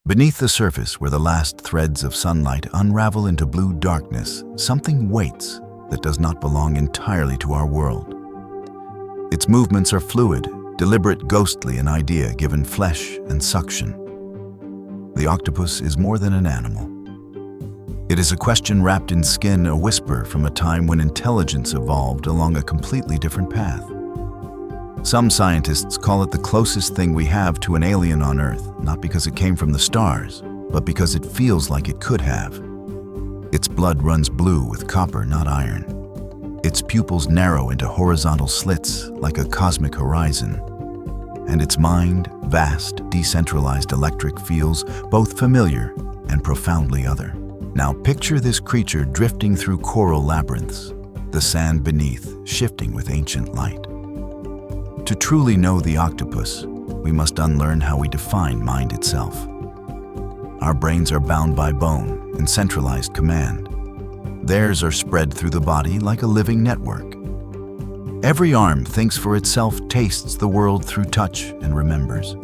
Beneath the surface, where the last threads of sunlight unravel into blue darkness, something waits that does not belong entirely to our world. Its movements are fluid, deliberate, ghostly, an idea given flesh and suction. The octopus is more than an animal. It is a question wrapped in skin, a whisper from a time when intelligence evolved along a completely different path. Some scientists call it the closest thing we have to an alien on Earth, not because it came from the stars, but because it feels like it could have. Its blood runs blue with copper, not iron. Its pupils narrow into horizontal slits like a cosmic horizon. And its mind, vast, decentralized electric, feels both familiar and profoundly other. Now picture this creature drifting through coral labyrinths, the sand beneath shifting with ancient light. To truly know the octopus, we must unlearn how we define mind itself. Our brains are bound by bone and centralized command. Theirs are spread through the body like a living network. Every arm thinks for itself, tastes the world through touch, and remembers.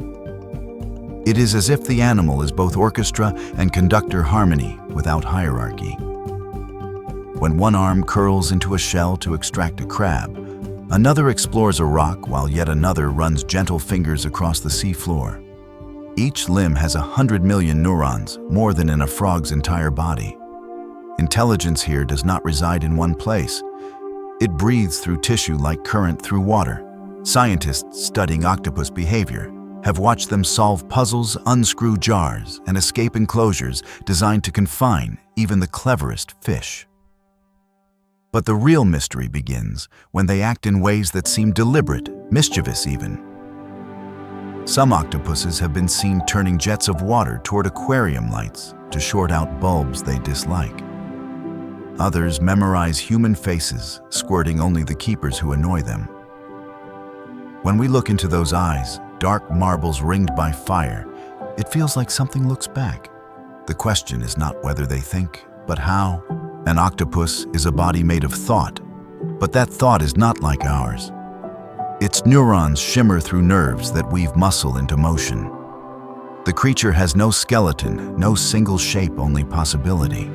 It is as if the animal is both orchestra and conductor, harmony without hierarchy. When one arm curls into a shell to extract a crab, another explores a rock while yet another runs gentle fingers across the sea floor. Each limb has 100 million neurons, more than in a frog's entire body. Intelligence here does not reside in one place. It breathes through tissue like current through water. Scientists studying octopus behavior have watched them solve puzzles, unscrew jars, and escape enclosures designed to confine even the cleverest fish. But the real mystery begins when they act in ways that seem deliberate, mischievous even. Some octopuses have been seen turning jets of water toward aquarium lights to short out bulbs they dislike. Others memorize human faces, squirting only the keepers who annoy them. When we look into those eyes, dark marbles ringed by fire, it feels like something looks back. The question is not whether they think, but how. An octopus is a body made of thought, but that thought is not like ours. Its neurons shimmer through nerves that weave muscle into motion. The creature has no skeleton, no single shape, only possibility.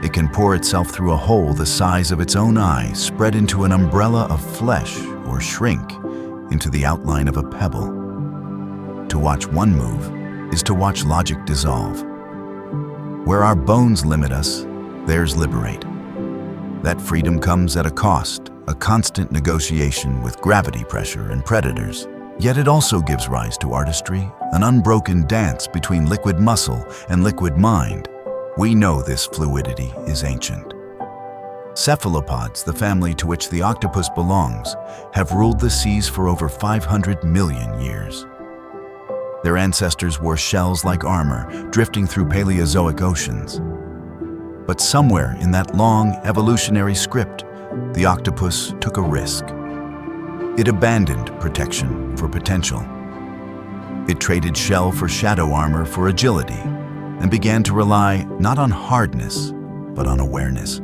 It can pour itself through a hole the size of its own eye, spread into an umbrella of flesh, or shrink into the outline of a pebble. To watch one move is to watch logic dissolve. Where our bones limit us, theirs liberate. That freedom comes at a cost, a constant negotiation with gravity pressure and predators. Yet it also gives rise to artistry, an unbroken dance between liquid muscle and liquid mind. We know this fluidity is ancient. Cephalopods, the family to which the octopus belongs, have ruled the seas for over 500 million years. Their ancestors wore shells like armor, drifting through Paleozoic oceans. But somewhere in that long evolutionary script, the octopus took a risk. It abandoned protection for potential. It traded shell for shadow armor for agility, and began to rely not on hardness, but on awareness.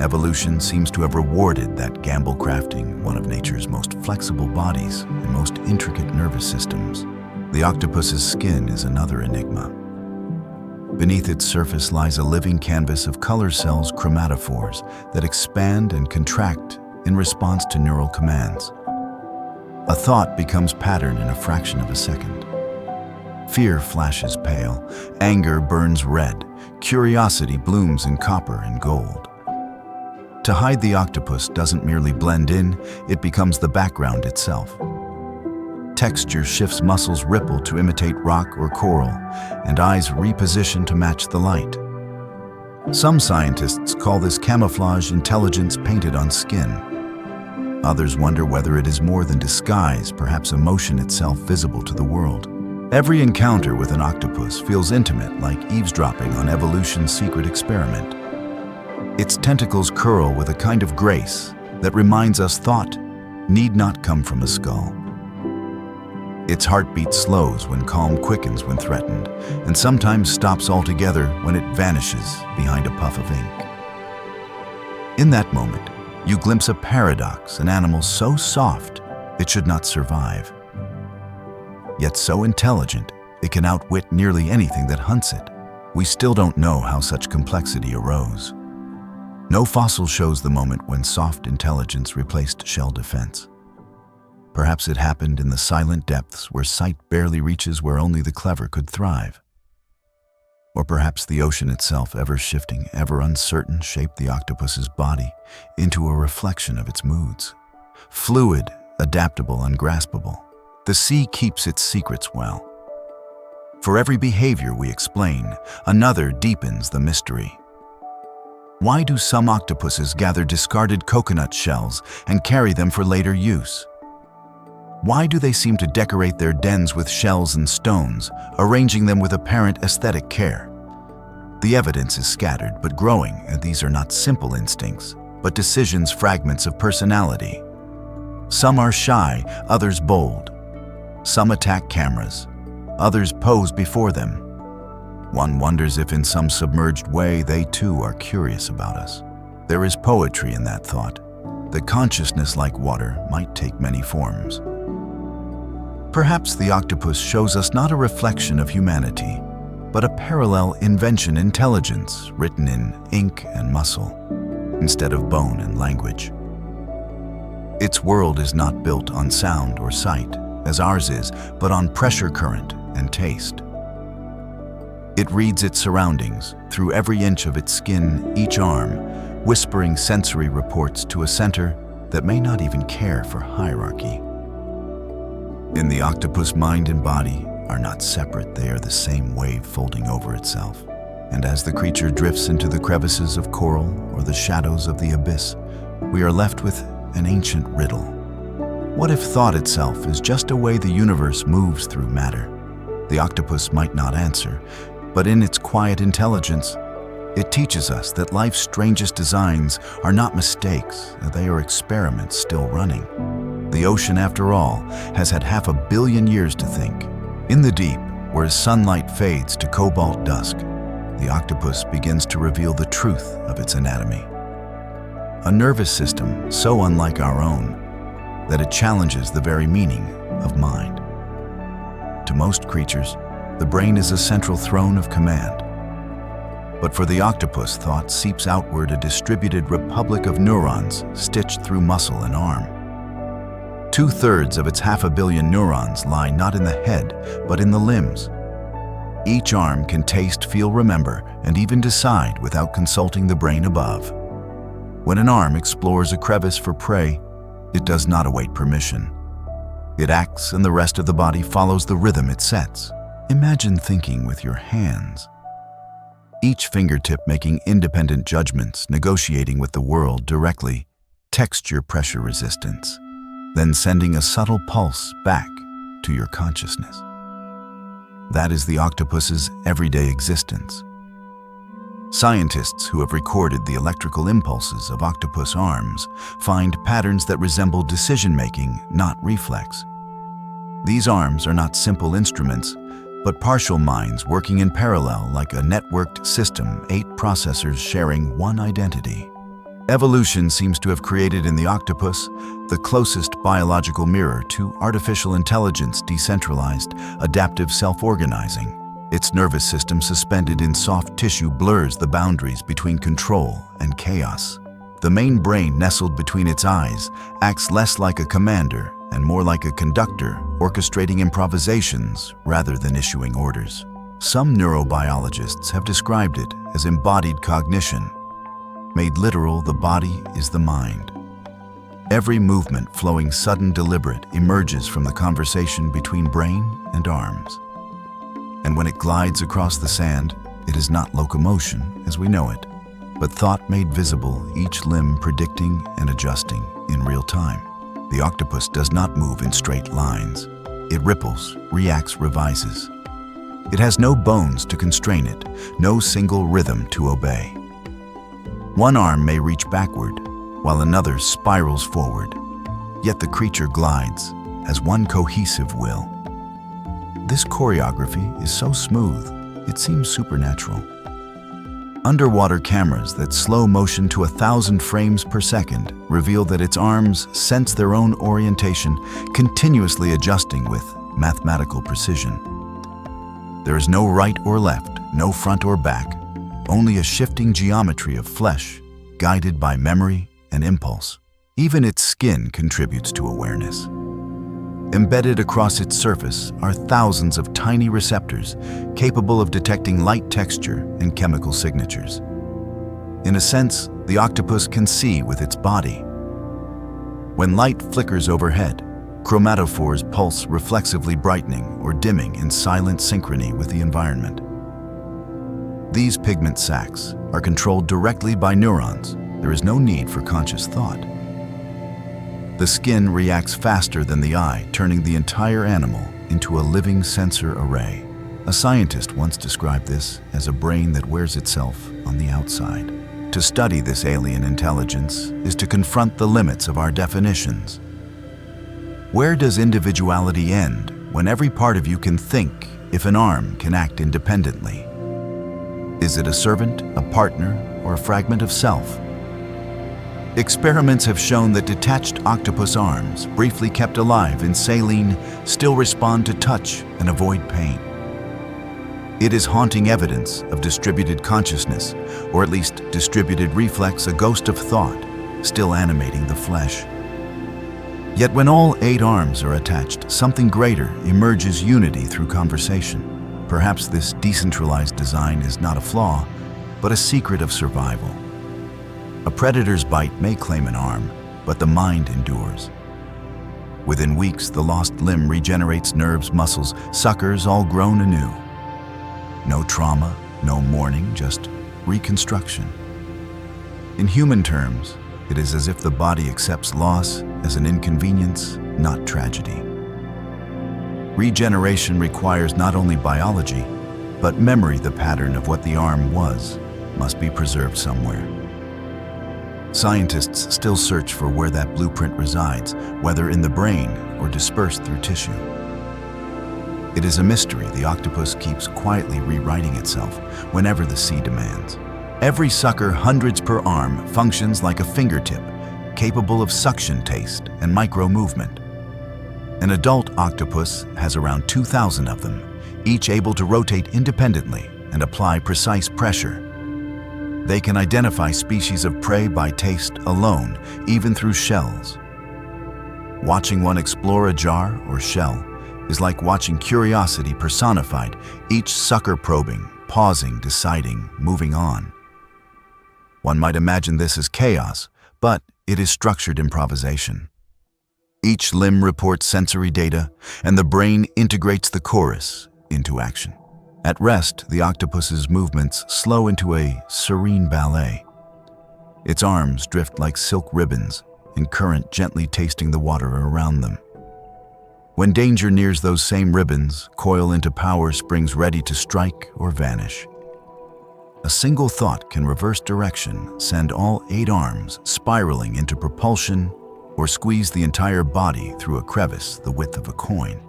Evolution seems to have rewarded that gamble, crafting one of nature's most flexible bodies and most intricate nervous systems. The octopus's skin is another enigma. Beneath its surface lies a living canvas of color cells, chromatophores, that expand and contract in response to neural commands. A thought becomes pattern in a fraction of a second. Fear flashes pale, anger burns red, curiosity blooms in copper and gold. To hide the octopus doesn't merely blend in, it becomes the background itself. Texture shifts, muscles ripple to imitate rock or coral, and eyes reposition to match the light. Some scientists call this camouflage, intelligence painted on skin. Others wonder whether it is more than disguise, perhaps emotion itself visible to the world. Every encounter with an octopus feels intimate, like eavesdropping on evolution's secret experiment. Its tentacles curl with a kind of grace that reminds us thought need not come from a skull. Its heartbeat slows when calm, quickens when threatened, and sometimes stops altogether when it vanishes behind a puff of ink. In that moment, you glimpse a paradox, an animal so soft it should not survive, yet so intelligent It can outwit nearly anything that hunts it. We still don't know how such complexity arose. No fossil shows the moment when soft intelligence replaced shell defense. Perhaps it happened in the silent depths where sight barely reaches where only the clever could thrive. Or perhaps the ocean itself, ever shifting, ever uncertain, shaped the octopus's body into a reflection of its moods. Fluid, adaptable, ungraspable, the sea keeps its secrets well. For every behavior we explain, another deepens the mystery. Why do some octopuses gather discarded coconut shells and carry them for later use? Why do they seem to decorate their dens with shells and stones, arranging them with apparent aesthetic care? The evidence is scattered but growing, and these are not simple instincts, but decisions, fragments of personality. Some are shy, others bold. Some attack cameras, others pose before them. One wonders if in some submerged way they too are curious about us. There is poetry in that thought, that consciousness, like water, might take many forms. Perhaps the octopus shows us not a reflection of humanity, but a parallel invention intelligence written in ink and muscle, instead of bone and language. Its world is not built on sound or sight, as ours is, but on pressure current and taste. It reads its surroundings through every inch of its skin, each arm, whispering sensory reports to a center that may not even care for hierarchy. In the octopus, mind and body are not separate, they are the same wave folding over itself. And as the creature drifts into the crevices of coral or the shadows of the abyss, we are left with an ancient riddle. What if thought itself is just a way the universe moves through matter? The octopus might not answer, but in its quiet intelligence, it teaches us that life's strangest designs are not mistakes, they are experiments still running. The ocean, after all, has had 500 million years to think. In the deep, where sunlight fades to cobalt dusk, the octopus begins to reveal the truth of its anatomy. A nervous system so unlike our own that it challenges the very meaning of mind. To most creatures, the brain is a central throne of command. But for the octopus, thought seeps outward, a distributed republic of neurons stitched through muscle and arm. 2/3 of its 500 million neurons lie not in the head, but in the limbs. Each arm can taste, feel, remember, and even decide without consulting the brain above. When an arm explores a crevice for prey, it does not await permission. It acts, and the rest of the body follows the rhythm it sets. Imagine thinking with your hands. Each fingertip making independent judgments, negotiating with the world directly, texture, pressure, resistance, then sending a subtle pulse back to your consciousness. That is the octopus's everyday existence. Scientists who have recorded the electrical impulses of octopus arms find patterns that resemble decision-making, not reflex. These arms are not simple instruments, but partial minds working in parallel like a networked system, 8 processors sharing one identity. Evolution seems to have created in the octopus the closest biological mirror to artificial intelligence, decentralized, adaptive, self-organizing. Its nervous system, suspended in soft tissue, blurs the boundaries between control and chaos. The main brain, nestled between its eyes, acts less like a commander and more like a conductor, orchestrating improvisations rather than issuing orders. Some neurobiologists have described it as embodied cognition. Made literal, the body is the mind. Every movement, flowing, sudden, deliberate, emerges from the conversation between brain and arms. And when it glides across the sand, it is not locomotion as we know it, but thought made visible, each limb predicting and adjusting in real time. The octopus does not move in straight lines. It ripples, reacts, revises. It has no bones to constrain it, no single rhythm to obey. One arm may reach backward, while another spirals forward, yet the creature glides as one cohesive will. This choreography is so smooth, it seems supernatural. Underwater cameras that slow motion to 1,000 frames per second reveal that its arms sense their own orientation, continuously adjusting with mathematical precision. There is no right or left, no front or back, only a shifting geometry of flesh, guided by memory and impulse. Even its skin contributes to awareness. Embedded across its surface are thousands of tiny receptors capable of detecting light texture and chemical signatures. In a sense, the octopus can see with its body. When light flickers overhead, chromatophores pulse reflexively, brightening or dimming in silent synchrony with the environment. These pigment sacs are controlled directly by neurons. There is no need for conscious thought. The skin reacts faster than the eye, turning the entire animal into a living sensor array. A scientist once described this as a brain that wears itself on the outside. To study this alien intelligence is to confront the limits of our definitions. Where does individuality end when every part of you can think if an arm can act independently? Is it a servant, a partner, or a fragment of self? Experiments have shown that detached octopus arms, briefly kept alive in saline, still respond to touch and avoid pain. It is haunting evidence of distributed consciousness, or at least distributed reflex, a ghost of thought, still animating the flesh. Yet when all 8 arms are attached, something greater emerges: unity through conversation. Perhaps this decentralized design is not a flaw, but a secret of survival. A predator's bite may claim an arm, but the mind endures. Within weeks, the lost limb regenerates nerves, muscles, suckers, all grown anew. No trauma, no mourning, just reconstruction. In human terms, it is as if the body accepts loss as an inconvenience, not tragedy. Regeneration requires not only biology, but memory. The pattern of what the arm was must be preserved somewhere. Scientists still search for where that blueprint resides, whether in the brain or dispersed through tissue. It is a mystery the octopus keeps quietly rewriting itself whenever the sea demands. Every sucker, hundreds per arm, functions like a fingertip, capable of suction, taste, and micro-movement. An adult octopus has around 2,000 of them, each able to rotate independently and apply precise pressure. They can identify species of prey by taste alone, even through shells. Watching one explore a jar or shell is like watching curiosity personified, each sucker probing, pausing, deciding, moving on. One might imagine this as chaos, but it is structured improvisation. Each limb reports sensory data, and the brain integrates the chorus into action. At rest, the octopus's movements slow into a serene ballet. Its arms drift like silk ribbons, in current gently tasting the water around them. When danger nears, those same ribbons coil into power springs ready to strike or vanish. A single thought can reverse direction, send all 8 arms spiraling into propulsion, or squeeze the entire body through a crevice the width of a coin.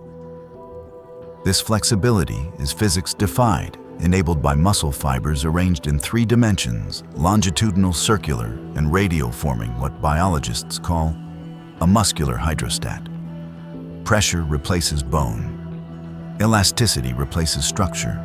This flexibility is physics-defied, enabled by muscle fibers arranged in 3 dimensions, longitudinal, circular, and radial, forming what biologists call a muscular hydrostat. Pressure replaces bone. Elasticity replaces structure.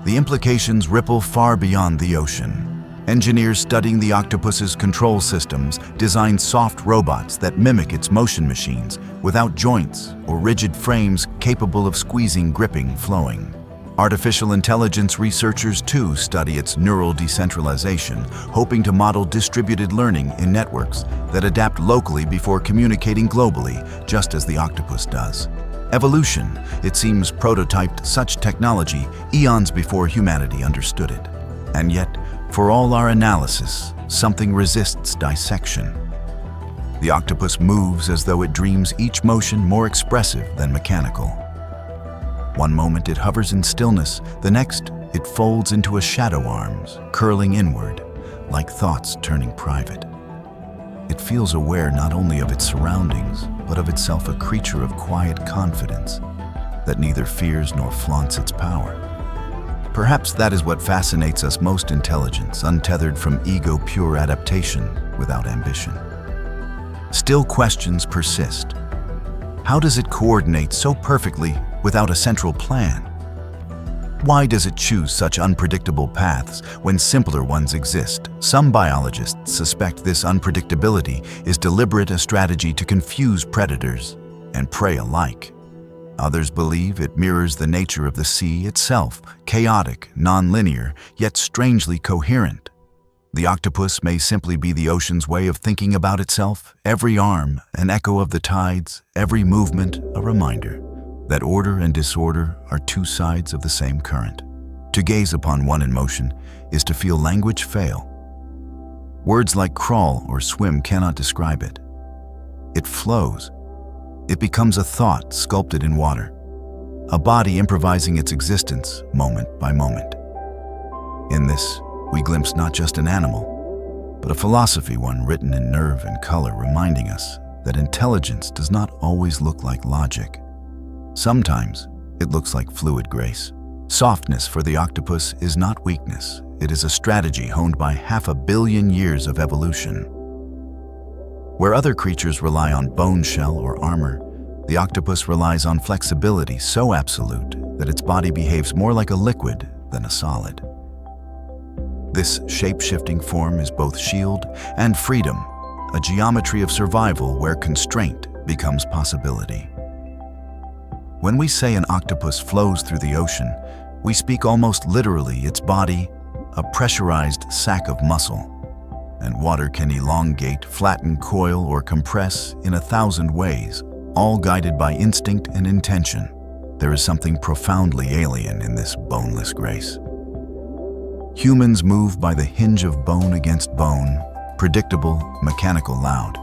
The implications ripple far beyond the ocean. Engineers studying the octopus's control systems design soft robots that mimic its motion machines without joints or rigid frames capable of squeezing, gripping, flowing. Artificial intelligence researchers too study its neural decentralization, hoping to model distributed learning in networks that adapt locally before communicating globally, just as the octopus does. Evolution, it seems, prototyped such technology eons before humanity understood it. And yet, for all our analysis, something resists dissection. The octopus moves as though it dreams, each motion more expressive than mechanical. One moment it hovers in stillness, the next it folds into a shadow arms, curling inward, like thoughts turning private. It feels aware not only of its surroundings, but of itself, a creature of quiet confidence that neither fears nor flaunts its power. Perhaps that is what fascinates us most: intelligence, untethered from ego, pure adaptation without ambition. Still, questions persist. How does it coordinate so perfectly without a central plan? Why does it choose such unpredictable paths when simpler ones exist? Some biologists suspect this unpredictability is deliberate, a strategy to confuse predators and prey alike. Others believe it mirrors the nature of the sea itself, chaotic, non-linear, yet strangely coherent. The octopus may simply be the ocean's way of thinking about itself, every arm an echo of the tides, every movement a reminder that order and disorder are two sides of the same current. To gaze upon one in motion is to feel language fail. Words like crawl or swim cannot describe it. It flows. It becomes a thought sculpted in water, a body improvising its existence moment by moment. In this, we glimpse not just an animal, but a philosophy, one written in nerve and color, reminding us that intelligence does not always look like logic. Sometimes it looks like fluid grace. Softness for the octopus is not weakness. It is a strategy honed by 500 million years of evolution. Where other creatures rely on bone, shell, or armor, the octopus relies on flexibility so absolute that its body behaves more like a liquid than a solid. This shape-shifting form is both shield and freedom, a geometry of survival where constraint becomes possibility. When we say an octopus flows through the ocean, we speak almost literally. Its body, a pressurized sack of muscle, and water can elongate, flatten, coil, or compress in 1,000 ways, all guided by instinct and intention. There is something profoundly alien in this boneless grace. Humans move by the hinge of bone against bone, predictable, mechanical, loud.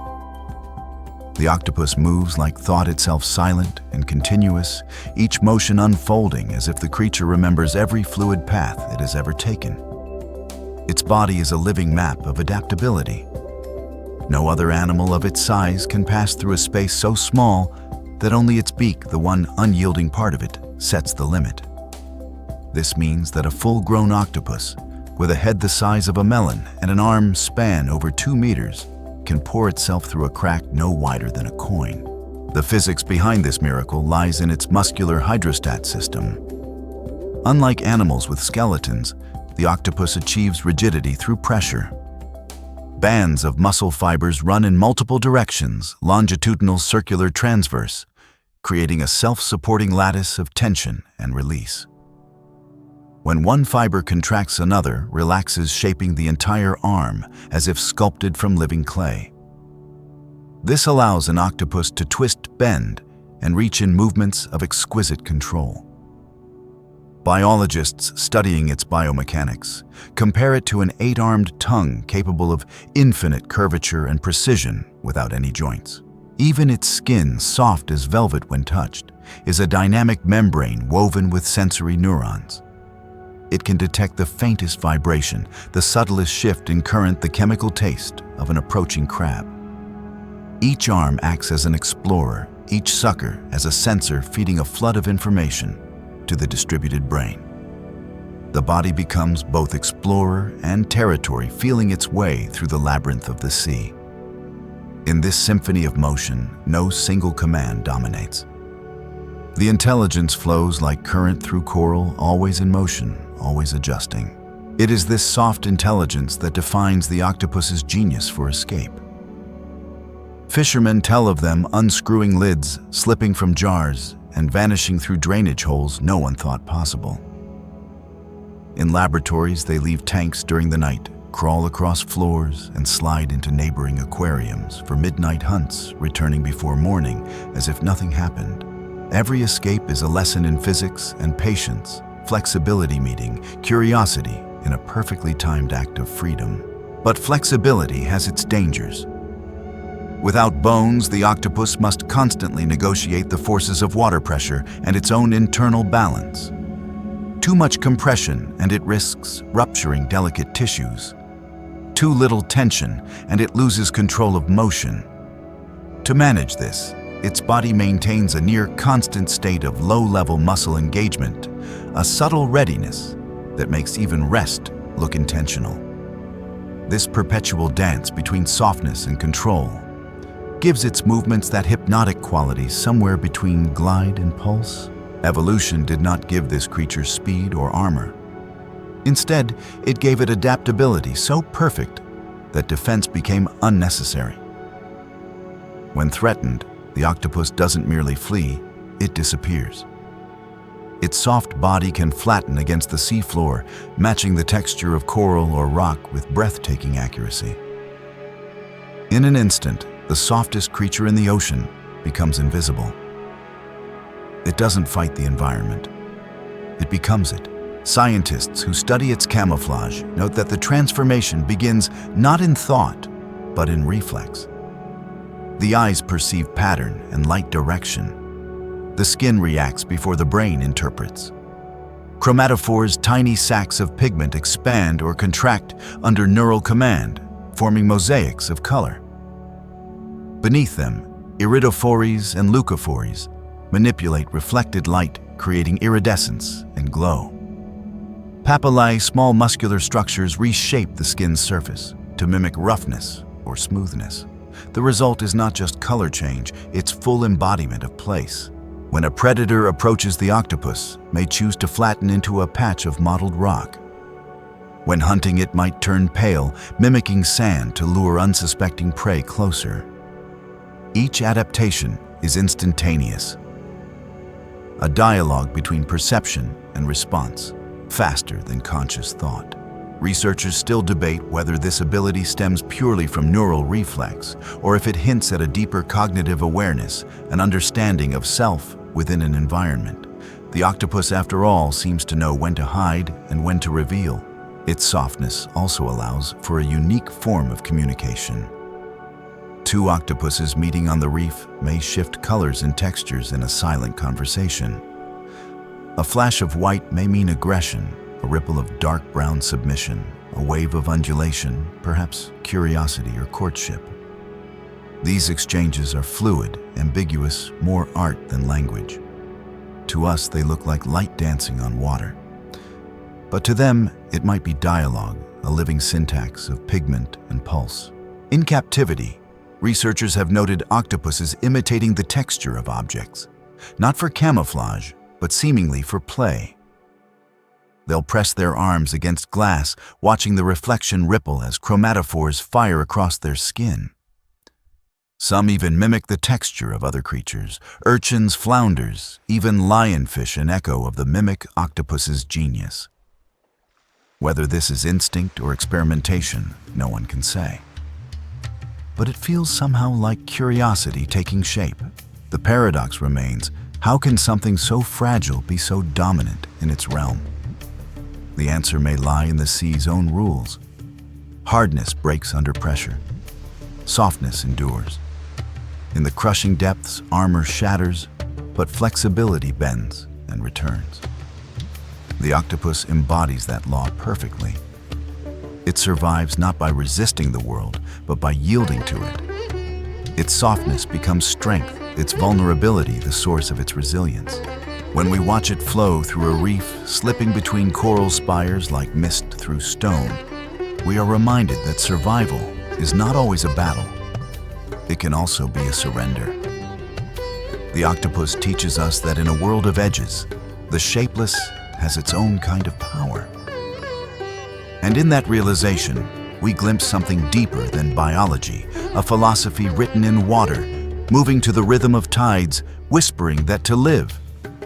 The octopus moves like thought itself, silent and continuous, each motion unfolding as if the creature remembers every fluid path it has ever taken. Its body is a living map of adaptability. No other animal of its size can pass through a space so small that only its beak, the one unyielding part of it, sets the limit. This means that a full-grown octopus, with a head the size of a melon and an arm span over 2 meters, can pour itself through a crack no wider than a coin. The physics behind this miracle lies in its muscular hydrostat system. Unlike animals with skeletons, the octopus achieves rigidity through pressure. Bands of muscle fibers run in multiple directions, longitudinal, circular, transverse, creating a self-supporting lattice of tension and release. When one fiber contracts, another relaxes, shaping the entire arm as if sculpted from living clay. This allows an octopus to twist, bend, and reach in movements of exquisite control. Biologists studying its biomechanics compare it to an 8-armed tongue capable of infinite curvature and precision without any joints. Even its skin, soft as velvet when touched, is a dynamic membrane woven with sensory neurons. It can detect the faintest vibration, the subtlest shift in current, the chemical taste of an approaching crab. Each arm acts as an explorer, each sucker as a sensor feeding a flood of information to the distributed brain. The body becomes both explorer and territory, feeling its way through the labyrinth of the sea. In this symphony of motion, no single command dominates. The intelligence flows like current through coral, always in motion, always adjusting. It is this soft intelligence that defines the octopus's genius for escape. Fishermen tell of them unscrewing lids, slipping from jars, and vanishing through drainage holes no one thought possible. In laboratories, they leave tanks during the night, crawl across floors, and slide into neighboring aquariums for midnight hunts, returning before morning as if nothing happened. Every escape is a lesson in physics and patience, flexibility meeting curiosity in a perfectly timed act of freedom. But flexibility has its dangers. Without bones, the octopus must constantly negotiate the forces of water pressure and its own internal balance. Too much compression and it risks rupturing delicate tissues. Too little tension and it loses control of motion. To manage this, its body maintains a near constant state of low-level muscle engagement, a subtle readiness that makes even rest look intentional. This perpetual dance between softness and control gives its movements that hypnotic quality somewhere between glide and pulse. Evolution did not give this creature speed or armor. Instead, it gave it adaptability so perfect that defense became unnecessary. When threatened, the octopus doesn't merely flee, it disappears. Its soft body can flatten against the seafloor, matching the texture of coral or rock with breathtaking accuracy. In an instant, the softest creature in the ocean becomes invisible. It doesn't fight the environment. It becomes it. Scientists who study its camouflage note that the transformation begins not in thought, but in reflex. The eyes perceive pattern and light direction. The skin reacts before the brain interprets. Chromatophores' tiny sacs of pigment expand or contract under neural command, forming mosaics of color. Beneath them, iridophores and leucophores manipulate reflected light, creating iridescence and glow. Papillae, small muscular structures, reshape the skin's surface to mimic roughness or smoothness. The result is not just color change, it's full embodiment of place. When a predator approaches, the octopus may choose to flatten into a patch of mottled rock. When hunting, it might turn pale, mimicking sand to lure unsuspecting prey closer. Each adaptation is instantaneous, a dialogue between perception and response, faster than conscious thought. Researchers still debate whether this ability stems purely from neural reflex or if it hints at a deeper cognitive awareness, an understanding of self within an environment. The octopus, after all, seems to know when to hide and when to reveal. Its softness also allows for a unique form of communication. Two octopuses meeting on the reef may shift colors and textures in a silent conversation. A flash of white may mean aggression, a ripple of dark brown submission, a wave of undulation, perhaps curiosity or courtship. These exchanges are fluid, ambiguous, more art than language. To us, they look like light dancing on water. But to them, it might be dialogue, a living syntax of pigment and pulse. In captivity, researchers have noted octopuses imitating the texture of objects, not for camouflage, but seemingly for play. They'll press their arms against glass, watching the reflection ripple as chromatophores fire across their skin. Some even mimic the texture of other creatures, urchins, flounders, even lionfish, an echo of the mimic octopus's genius. Whether this is instinct or experimentation, no one can say. But it feels somehow like curiosity taking shape. The paradox remains, how can something so fragile be so dominant in its realm? The answer may lie in the sea's own rules. Hardness breaks under pressure. Softness endures. In the crushing depths, armor shatters, but flexibility bends and returns. The octopus embodies that law perfectly. It survives not by resisting the world, but by yielding to it. Its softness becomes strength, its vulnerability the source of its resilience. When we watch it flow through a reef, slipping between coral spires like mist through stone, we are reminded that survival is not always a battle. It can also be a surrender. The octopus teaches us that in a world of edges, the shapeless has its own kind of power. And in that realization, we glimpse something deeper than biology, a philosophy written in water, moving to the rhythm of tides, whispering that to live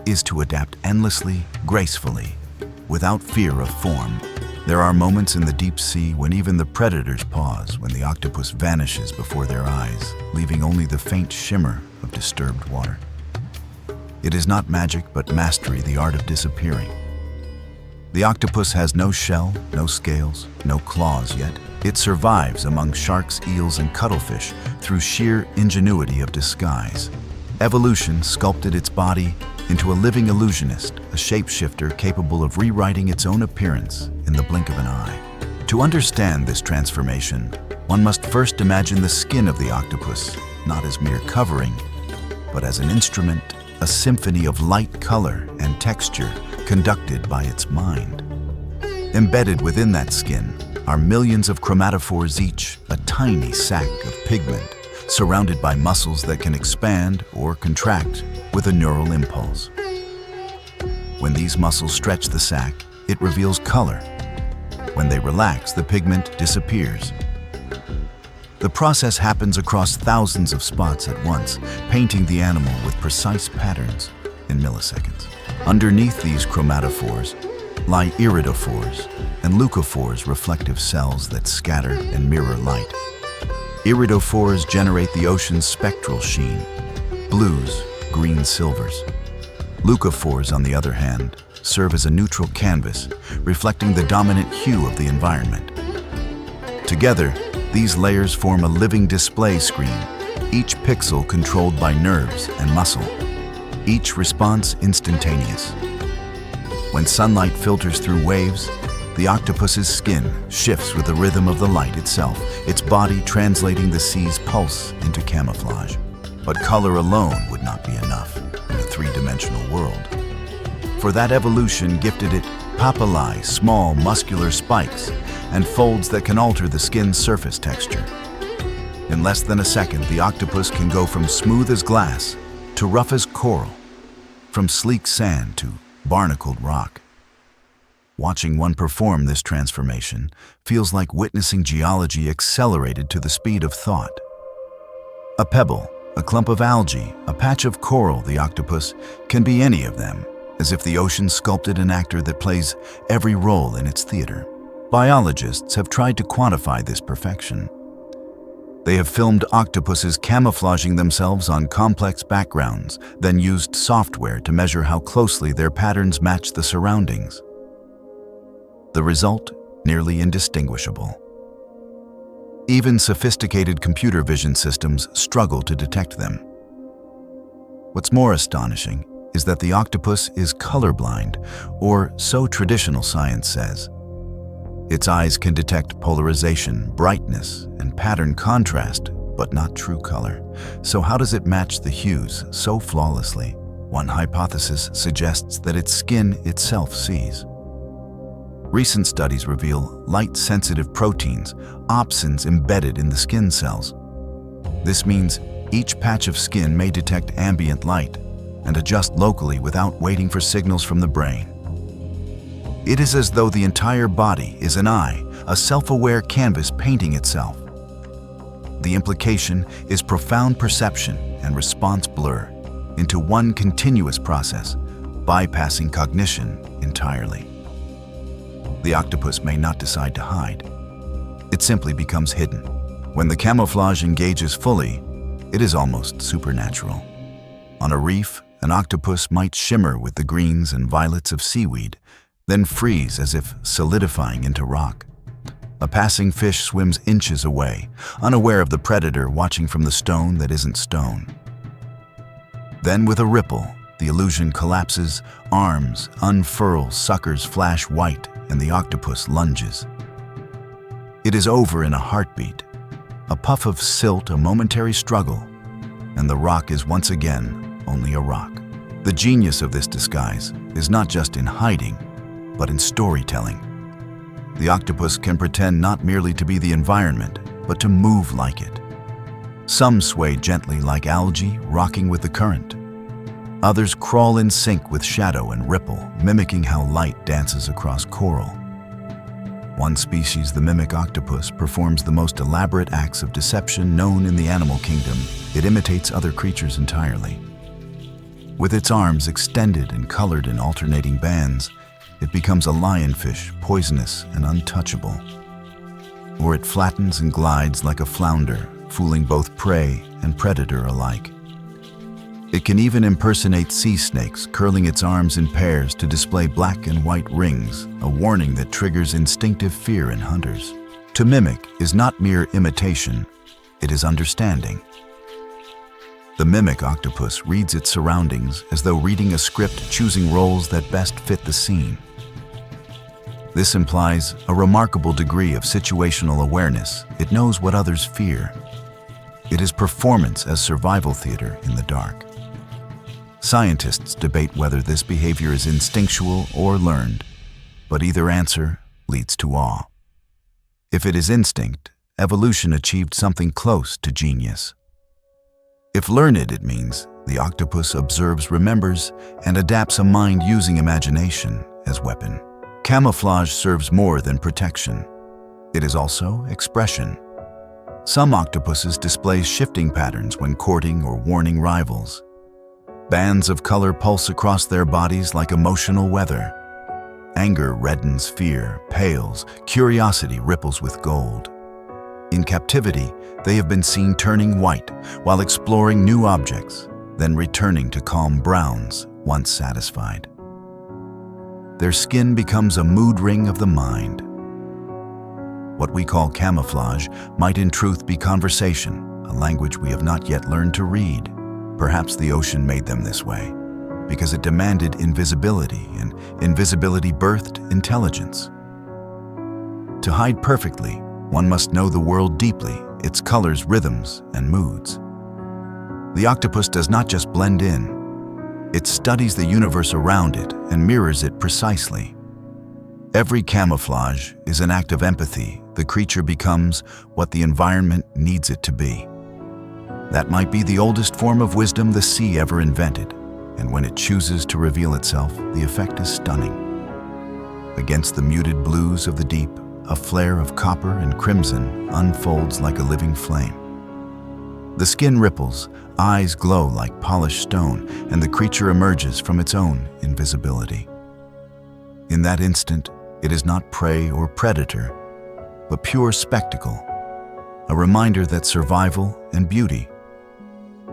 is to adapt endlessly, gracefully, without fear of form. There are moments in the deep sea when even the predators pause, when the octopus vanishes before their eyes, leaving only the faint shimmer of disturbed water. It is not magic, but mastery, the art of disappearing. The octopus has no shell, no scales, no claws, yet it survives among sharks, eels, and cuttlefish through sheer ingenuity of disguise. Evolution sculpted its body into a living illusionist, a shapeshifter capable of rewriting its own appearance in the blink of an eye. To understand this transformation, one must first imagine the skin of the octopus, not as mere covering, but as an instrument, a symphony of light, color, and texture conducted by its mind. Embedded within that skin are millions of chromatophores, each a tiny sac of pigment, surrounded by muscles that can expand or contract with a neural impulse. When these muscles stretch the sac, it reveals color. When they relax, the pigment disappears. The process happens across thousands of spots at once, painting the animal with precise patterns in milliseconds. Underneath these chromatophores lie iridophores and leucophores, reflective cells that scatter and mirror light. Iridophores generate the ocean's spectral sheen, blues, green, silvers. Leucophores, on the other hand, serve as a neutral canvas, reflecting the dominant hue of the environment. Together, these layers form a living display screen, each pixel controlled by nerves and muscle, each response instantaneous. When sunlight filters through waves, the octopus's skin shifts with the rhythm of the light itself, its body translating the sea's pulse into camouflage. But color alone would not be enough in a three-dimensional world. For that, evolution gifted it papillae, small muscular spikes, and folds that can alter the skin's surface texture. In less than a second, the octopus can go from smooth as glass to rough as coral, from sleek sand to barnacled rock. Watching one perform this transformation feels like witnessing geology accelerated to the speed of thought. A pebble, a clump of algae, a patch of coral, the octopus can be any of them, as if the ocean sculpted an actor that plays every role in its theater. Biologists have tried to quantify this perfection. They have filmed octopuses camouflaging themselves on complex backgrounds, then used software to measure how closely their patterns match the surroundings. The result, nearly indistinguishable. Even sophisticated computer vision systems struggle to detect them. What's more astonishing is that the octopus is colorblind, or so traditional science says. Its eyes can detect polarization, brightness, and pattern contrast, but not true color. So how does it match the hues so flawlessly? One hypothesis suggests that its skin itself sees. Recent studies reveal light-sensitive proteins, opsins, embedded in the skin cells. This means each patch of skin may detect ambient light and adjust locally without waiting for signals from the brain. It is as though the entire body is an eye, a self-aware canvas painting itself. The implication is profound perception and response blur into one continuous process, bypassing cognition entirely. The octopus may not decide to hide. It simply becomes hidden. When the camouflage engages fully, it is almost supernatural. On a reef, an octopus might shimmer with the greens and violets of seaweed, then freeze as if solidifying into rock. A passing fish swims inches away, unaware of the predator watching from the stone that isn't stone. Then, with a ripple, the illusion collapses, arms unfurl, suckers flash white, and the octopus lunges. It is over in a heartbeat. A puff of silt, a momentary struggle, and the rock is once again only a rock. The genius of this disguise is not just in hiding, but in storytelling. The octopus can pretend not merely to be the environment, but to move like it. Some sway gently like algae, rocking with the current. Others crawl in sync with shadow and ripple, mimicking how light dances across coral. One species, the mimic octopus, performs the most elaborate acts of deception known in the animal kingdom. It imitates other creatures entirely. With its arms extended and colored in alternating bands, it becomes a lionfish, poisonous and untouchable. Or it flattens and glides like a flounder, fooling both prey and predator alike. It can even impersonate sea snakes, curling its arms in pairs to display black and white rings, a warning that triggers instinctive fear in hunters. To mimic is not mere imitation, it is understanding. The mimic octopus reads its surroundings as though reading a script, choosing roles that best fit the scene. This implies a remarkable degree of situational awareness. It knows what others fear. It is performance as survival theater in the dark. Scientists debate whether this behavior is instinctual or learned, but either answer leads to awe. If it is instinct, evolution achieved something close to genius. If learned, it means the octopus observes, remembers, and adapts a mind using imagination as weapon. Camouflage serves more than protection. It is also expression. Some octopuses display shifting patterns when courting or warning rivals. Bands of color pulse across their bodies like emotional weather. Anger reddens fear, pales, curiosity ripples with gold. In captivity, they have been seen turning white while exploring new objects, then returning to calm browns once satisfied. Their skin becomes a mood ring of the mind. What we call camouflage might in truth be conversation, a language we have not yet learned to read. Perhaps the ocean made them this way, because it demanded invisibility, and invisibility birthed intelligence. To hide perfectly, one must know the world deeply, its colors, rhythms, and moods. The octopus does not just blend in. It studies the universe around it and mirrors it precisely. Every camouflage is an act of empathy. The creature becomes what the environment needs it to be. That might be the oldest form of wisdom the sea ever invented, and when it chooses to reveal itself, the effect is stunning. Against the muted blues of the deep, a flare of copper and crimson unfolds like a living flame. The skin ripples, eyes glow like polished stone, and the creature emerges from its own invisibility. In that instant, it is not prey or predator, but pure spectacle, a reminder that survival and beauty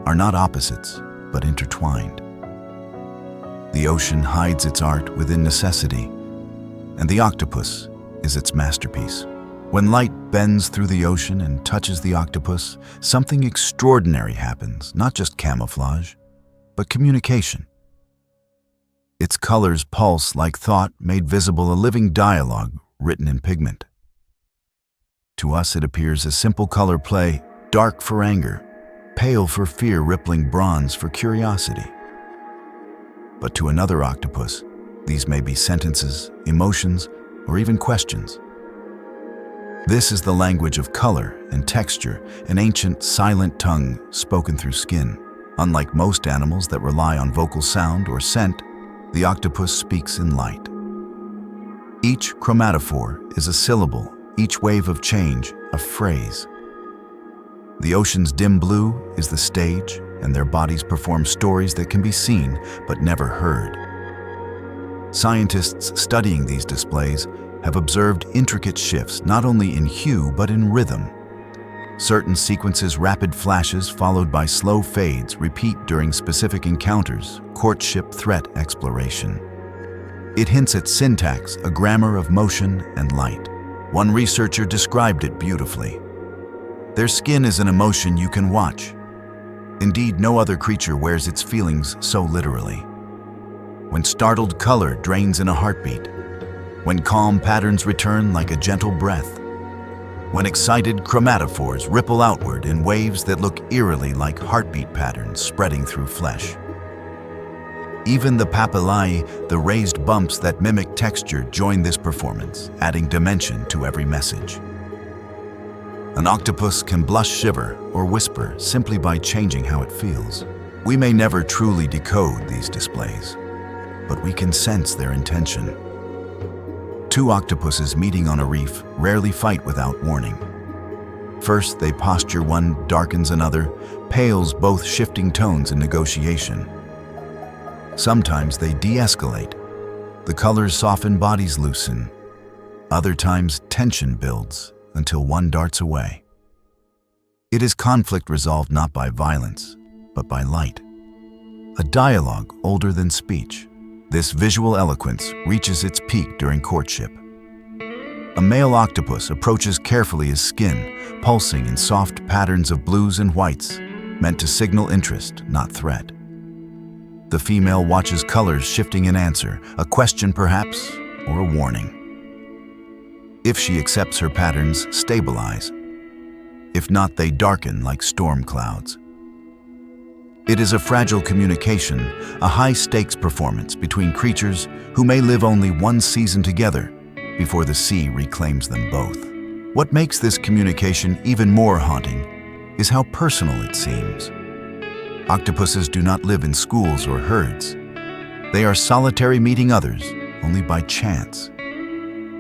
are not opposites, but intertwined. The ocean hides its art within necessity, and the octopus is its masterpiece. When light bends through the ocean and touches the octopus, something extraordinary happens, not just camouflage, but communication. Its colors pulse like thought made visible, a living dialogue written in pigment. To us, it appears a simple color play, dark for anger, pale for fear, rippling bronze for curiosity. But to another octopus, these may be sentences, emotions, or even questions. This is the language of color and texture, an ancient, silent tongue spoken through skin. Unlike most animals that rely on vocal sound or scent, the octopus speaks in light. Each chromatophore is a syllable, each wave of change a phrase. The ocean's dim blue is the stage, and their bodies perform stories that can be seen but never heard. Scientists studying these displays have observed intricate shifts not only in hue but in rhythm. Certain sequences, rapid flashes followed by slow fades, repeat during specific encounters, courtship, threat, exploration. It hints at syntax, a grammar of motion and light. One researcher described it beautifully. Their skin is an emotion you can watch. Indeed, no other creature wears its feelings so literally. When startled, color drains in a heartbeat. When calm, patterns return like a gentle breath. When excited, chromatophores ripple outward in waves that look eerily like heartbeat patterns spreading through flesh. Even the papillae, the raised bumps that mimic texture, join this performance, adding dimension to every message. An octopus can blush, shiver, or whisper simply by changing how it feels. We may never truly decode these displays, but we can sense their intention. Two octopuses meeting on a reef rarely fight without warning. First, they posture, one darkens another, pales, both shifting tones in negotiation. Sometimes they de-escalate. The colors soften, bodies loosen. Other times, tension builds until one darts away. It is conflict resolved not by violence, but by light. A dialogue older than speech. This visual eloquence reaches its peak during courtship. A male octopus approaches carefully, his skin pulsing in soft patterns of blues and whites, meant to signal interest, not threat. The female watches colors shifting in answer, a question perhaps, or a warning. If she accepts her patterns, stabilize. If not, they darken like storm clouds. It is a fragile communication, a high-stakes performance between creatures who may live only one season together before the sea reclaims them both. What makes this communication even more haunting is how personal it seems. Octopuses do not live in schools or herds. They are solitary, meeting others only by chance.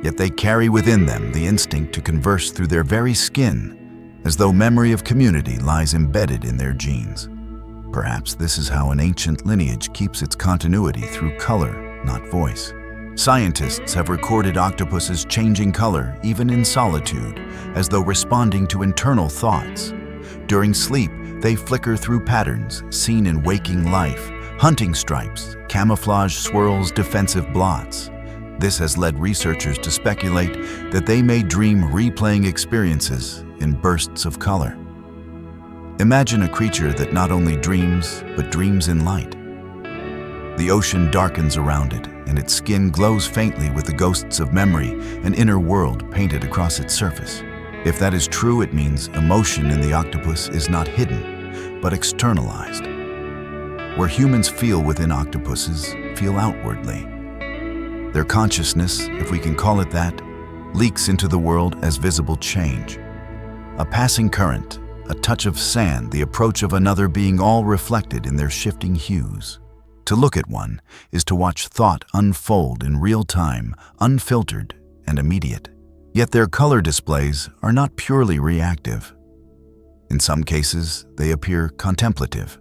Yet they carry within them the instinct to converse through their very skin, as though memory of community lies embedded in their genes. Perhaps this is how an ancient lineage keeps its continuity through color, not voice. Scientists have recorded octopuses changing color even in solitude, as though responding to internal thoughts. During sleep, they flicker through patterns seen in waking life, hunting stripes, camouflage swirls, defensive blots. This has led researchers to speculate that they may dream replaying experiences in bursts of color. Imagine a creature that not only dreams, but dreams in light. The ocean darkens around it, and its skin glows faintly with the ghosts of memory, an inner world painted across its surface. If that is true, it means emotion in the octopus is not hidden, but externalized. Where humans feel within octopuses, feel outwardly. Their consciousness, if we can call it that, leaks into the world as visible change. A passing current, a touch of sand, the approach of another being, all reflected in their shifting hues. To look at one is to watch thought unfold in real time, unfiltered and immediate. Yet their color displays are not purely reactive. In some cases, they appear contemplative.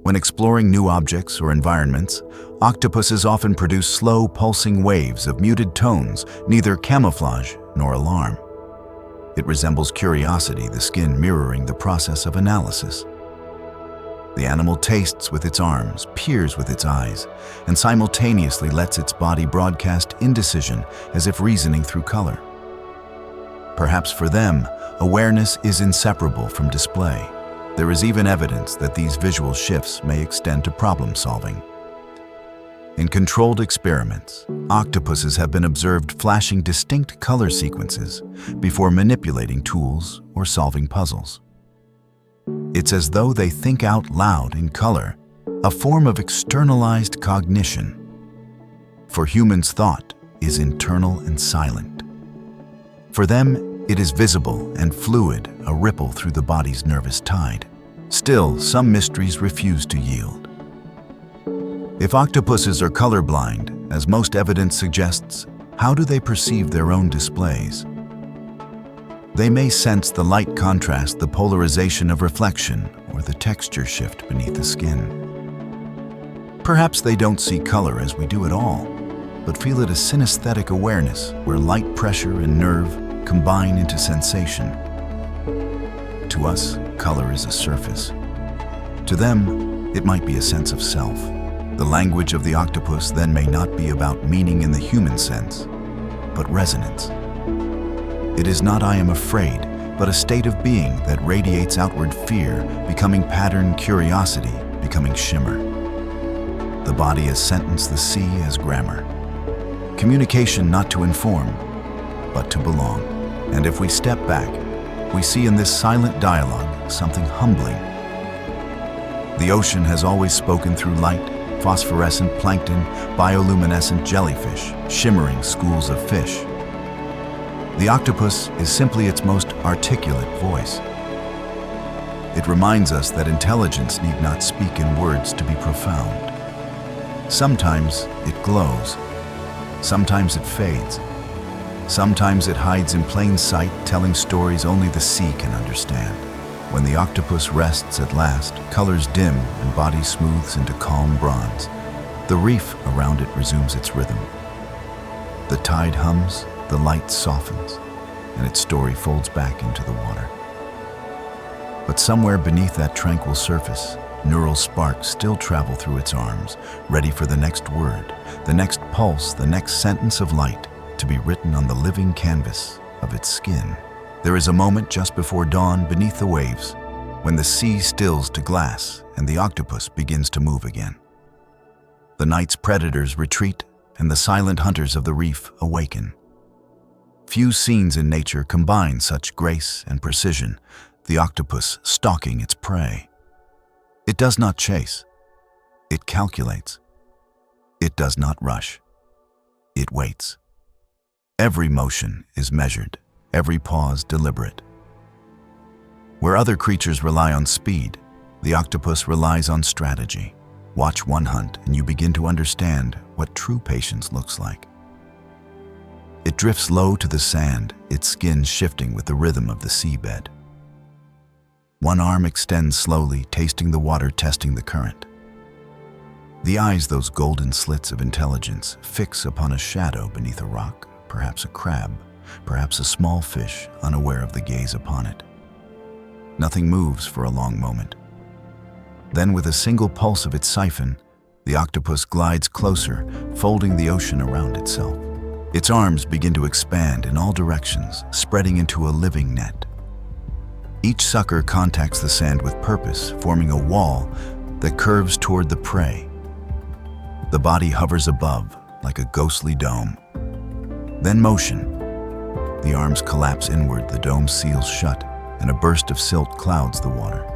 When exploring new objects or environments, octopuses often produce slow, pulsing waves of muted tones, neither camouflage nor alarm. It resembles curiosity, the skin mirroring the process of analysis. The animal tastes with its arms, peers with its eyes, and simultaneously lets its body broadcast indecision as if reasoning through color. Perhaps for them, awareness is inseparable from display. There is even evidence that these visual shifts may extend to problem solving. In controlled experiments, octopuses have been observed flashing distinct color sequences before manipulating tools or solving puzzles. It's as though they think out loud in color, a form of externalized cognition. For humans, thought is internal and silent. For them, it is visible and fluid, a ripple through the body's nervous tide. Still, some mysteries refuse to yield. If octopuses are colorblind, as most evidence suggests, how do they perceive their own displays? They may sense the light contrast, the polarization of reflection, or the texture shift beneath the skin. Perhaps they don't see color as we do at all, but feel it as synesthetic awareness where light, pressure, and nerve combine into sensation. To us, color is a surface. To them, it might be a sense of self. The language of the octopus then may not be about meaning in the human sense, but resonance. It is not "I am afraid," but a state of being that radiates outward fear, becoming pattern, curiosity, becoming shimmer. The body as sentence, the sea as grammar. Communication not to inform, but to belong. And if we step back, we see in this silent dialogue something humbling. The ocean has always spoken through light, phosphorescent plankton, bioluminescent jellyfish, shimmering schools of fish. The octopus is simply its most articulate voice. It reminds us that intelligence need not speak in words to be profound. Sometimes it glows. Sometimes it fades. Sometimes it hides in plain sight, telling stories only the sea can understand. When the octopus rests at last, colors dim and body smooths into calm bronze. The reef around it resumes its rhythm. The tide hums, the light softens, and its story folds back into the water. But somewhere beneath that tranquil surface, neural sparks still travel through its arms, ready for the next word, the next pulse, the next sentence of light to be written on the living canvas of its skin. There is a moment just before dawn beneath the waves, when the sea stills to glass and the octopus begins to move again. The night's predators retreat, and the silent hunters of the reef awaken. Few scenes in nature combine such grace and precision, the octopus stalking its prey. It does not chase. It calculates. It does not rush. It waits. Every motion is measured, every pause deliberate. Where other creatures rely on speed, The octopus relies on strategy. Watch one hunt and you begin to understand what true patience looks like. It drifts low to the sand, its skin shifting with the rhythm of the seabed. One arm extends slowly, tasting the water, testing the current. The eyes, those golden slits of intelligence, fix upon a shadow beneath a rock, perhaps a crab, perhaps a small fish, unaware of the gaze upon it. Nothing moves for a long moment. Then, with a single pulse of its siphon, the octopus glides closer, folding the ocean around itself. Its arms begin to expand in all directions, spreading into a living net. Each sucker contacts the sand with purpose, forming a wall that curves toward the prey. The body hovers above, like a ghostly dome. Then motion. The arms collapse inward, the dome seals shut, and a burst of silt clouds the water.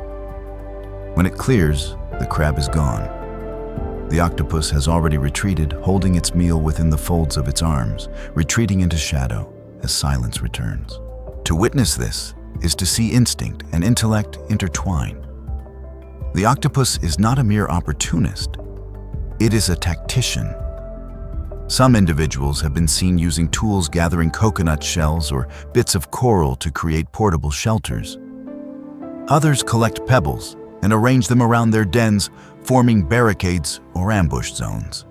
When it clears, the crab is gone. The octopus has already retreated, holding its meal within the folds of its arms, retreating into shadow as silence returns. To witness this is to see instinct and intellect intertwine. The octopus is not a mere opportunist. It is a tactician. Some individuals have been seen using tools, gathering coconut shells or bits of coral to create portable shelters. Others collect pebbles and arrange them around their dens, forming barricades or ambush zones.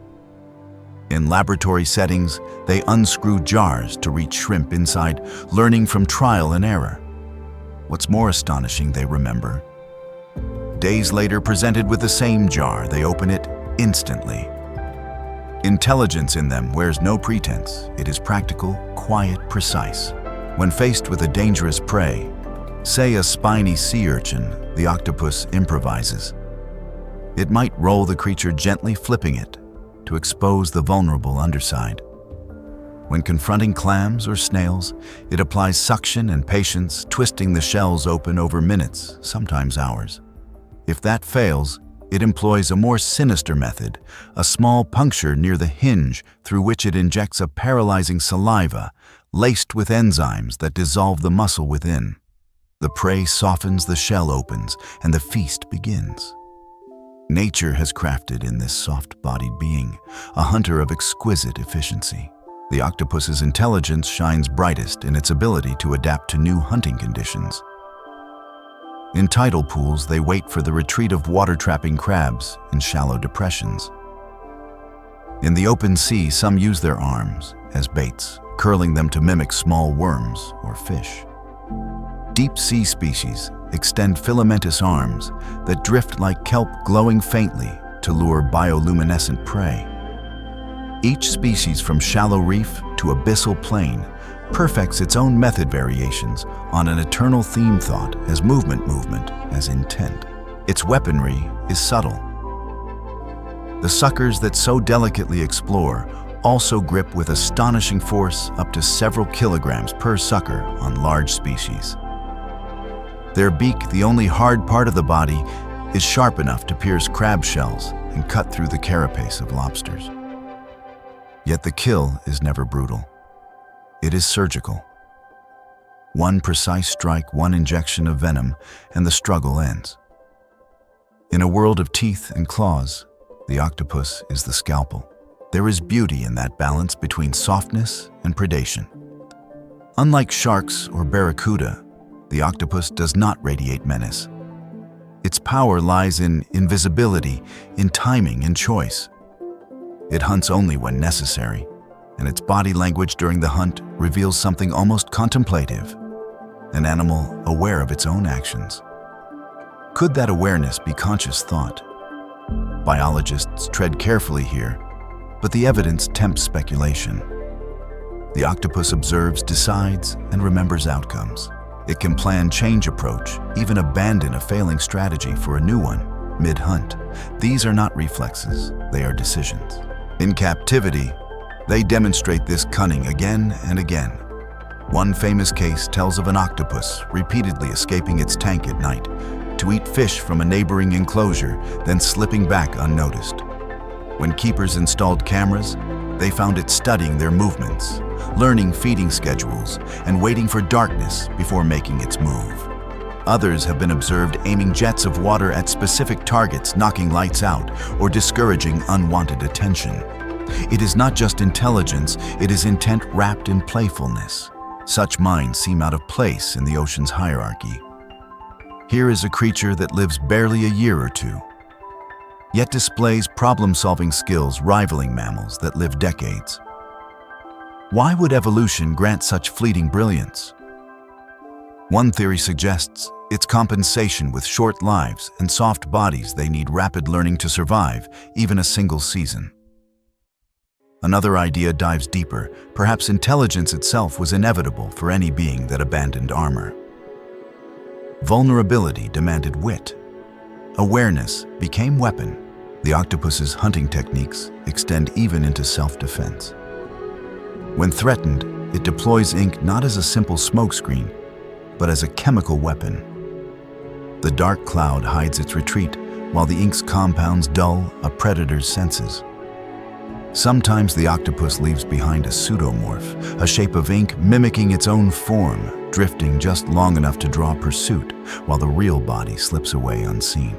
In laboratory settings, they unscrew jars to reach shrimp inside, learning from trial and error. What's more astonishing, they remember. Days later, presented with the same jar, they open it instantly. Intelligence in them wears no pretense. It is practical, quiet, precise. When faced with a dangerous prey, say a spiny sea urchin, the octopus improvises. It might roll the creature, gently flipping it to expose the vulnerable underside. When confronting clams or snails, it applies suction and patience, twisting the shells open over minutes, sometimes hours. If that fails, it employs a more sinister method, a small puncture near the hinge through which it injects a paralyzing saliva laced with enzymes that dissolve the muscle within. The prey softens, the shell opens, and the feast begins. Nature has crafted in this soft-bodied being a hunter of exquisite efficiency. The octopus's intelligence shines brightest in its ability to adapt to new hunting conditions. In tidal pools, they wait for the retreat of water-trapping crabs in shallow depressions. In the open sea, some use their arms as baits, curling them to mimic small worms or fish. Deep-sea species extend filamentous arms that drift like kelp, glowing faintly to lure bioluminescent prey. Each species, from shallow reef to abyssal plain, perfects its own method variations on an eternal theme, thought as movement as intent. Its weaponry is subtle. The suckers that so delicately explore also grip with astonishing force, up to several kilograms per sucker on large species. Their beak, the only hard part of the body, is sharp enough to pierce crab shells and cut through the carapace of lobsters. Yet the kill is never brutal. It is surgical. One precise strike, one injection of venom, and the struggle ends. In a world of teeth and claws, the octopus is the scalpel. There is beauty in that balance between softness and predation. Unlike sharks or barracuda, the octopus does not radiate menace. Its power lies in invisibility, in timing and choice. It hunts only when necessary, and its body language during the hunt reveals something almost contemplative, an animal aware of its own actions. Could that awareness be conscious thought? Biologists tread carefully here, but the evidence tempts speculation. The octopus observes, decides, and remembers outcomes. It can plan change approach, even abandon a failing strategy for a new one mid-hunt. These are not reflexes, they are decisions. In captivity, they demonstrate this cunning again and again. One famous case tells of an octopus repeatedly escaping its tank at night to eat fish from a neighboring enclosure, then slipping back unnoticed. When keepers installed cameras, they found it studying their movements, learning feeding schedules, and waiting for darkness before making its move. Others have been observed aiming jets of water at specific targets, knocking lights out, or discouraging unwanted attention. It is not just intelligence, it is intent wrapped in playfulness. Such minds seem out of place in the ocean's hierarchy. Here is a creature that lives barely a year or two, yet displays problem-solving skills rivaling mammals that live decades. Why would evolution grant such fleeting brilliance? One theory suggests it's compensation. With short lives and soft bodies, they need rapid learning to survive, even a single season. Another idea dives deeper. Perhaps intelligence itself was inevitable for any being that abandoned armor. Vulnerability demanded wit. Awareness became weapon. The octopus's hunting techniques extend even into self-defense. When threatened, it deploys ink not as a simple smokescreen, but as a chemical weapon. The dark cloud hides its retreat, while the ink's compounds dull a predator's senses. Sometimes the octopus leaves behind a pseudomorph, a shape of ink mimicking its own form, drifting just long enough to draw pursuit, while the real body slips away unseen.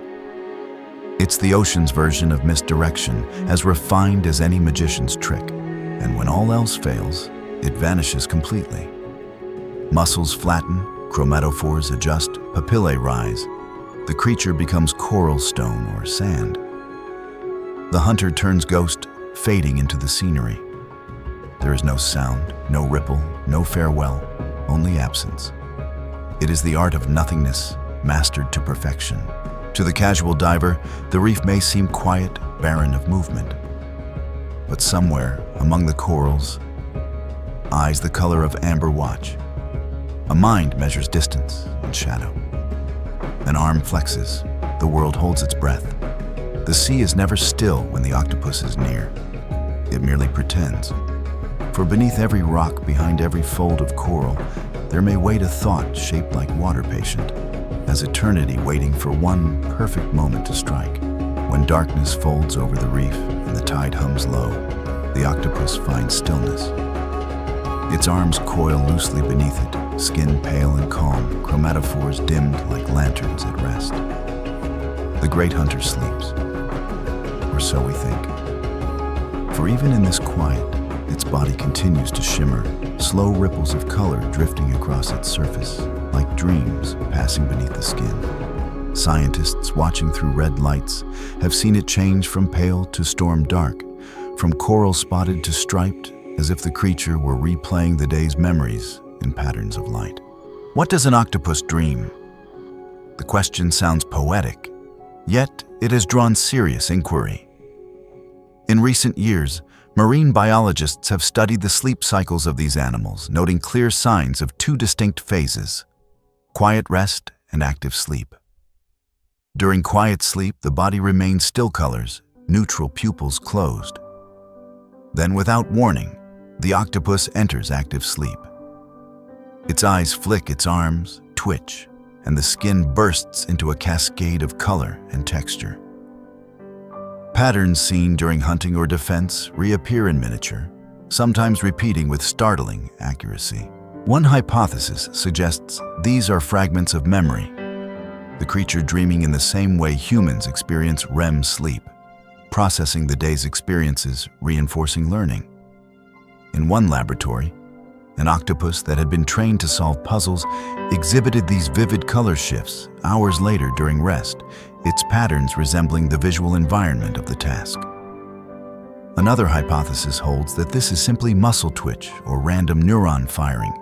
It's the ocean's version of misdirection, as refined as any magician's trick, and when all else fails, it vanishes completely. Muscles flatten, chromatophores adjust, papillae rise. The creature becomes coral stone or sand. The hunter turns ghost, fading into the scenery. There is no sound, no ripple, no farewell, only absence. It is the art of nothingness, mastered to perfection. To the casual diver, the reef may seem quiet, barren of movement. But somewhere, among the corals, eyes the color of amber watch. A mind measures distance and shadow. An arm flexes, the world holds its breath. The sea is never still when the octopus is near. It merely pretends. For beneath every rock, behind every fold of coral, there may wait a thought shaped like water patient, as eternity waiting for one perfect moment to strike. When darkness folds over the reef and the tide hums low, the octopus finds stillness. Its arms coil loosely beneath it, skin pale and calm, chromatophores dimmed like lanterns at rest. The great hunter sleeps, or so we think. For even in this quiet, its body continues to shimmer, slow ripples of color drifting across its surface, like dreams passing beneath the skin. Scientists watching through red lights have seen it change from pale to storm dark, from coral spotted to striped, as if the creature were replaying the day's memories in patterns of light. What does an octopus dream? The question sounds poetic, yet it has drawn serious inquiry. In recent years, marine biologists have studied the sleep cycles of these animals, noting clear signs of two distinct phases: quiet rest and active sleep. During quiet sleep, the body remains still colors, neutral pupils closed. Then, without warning, the octopus enters active sleep. Its eyes flick, its arms twitch, and the skin bursts into a cascade of color and texture. Patterns seen during hunting or defense reappear in miniature, sometimes repeating with startling accuracy. One hypothesis suggests these are fragments of memory, the creature dreaming in the same way humans experience REM sleep, processing the day's experiences, reinforcing learning. In one laboratory, an octopus that had been trained to solve puzzles exhibited these vivid color shifts hours later during rest, its patterns resembling the visual environment of the task. Another hypothesis holds that this is simply muscle twitch or random neuron firing.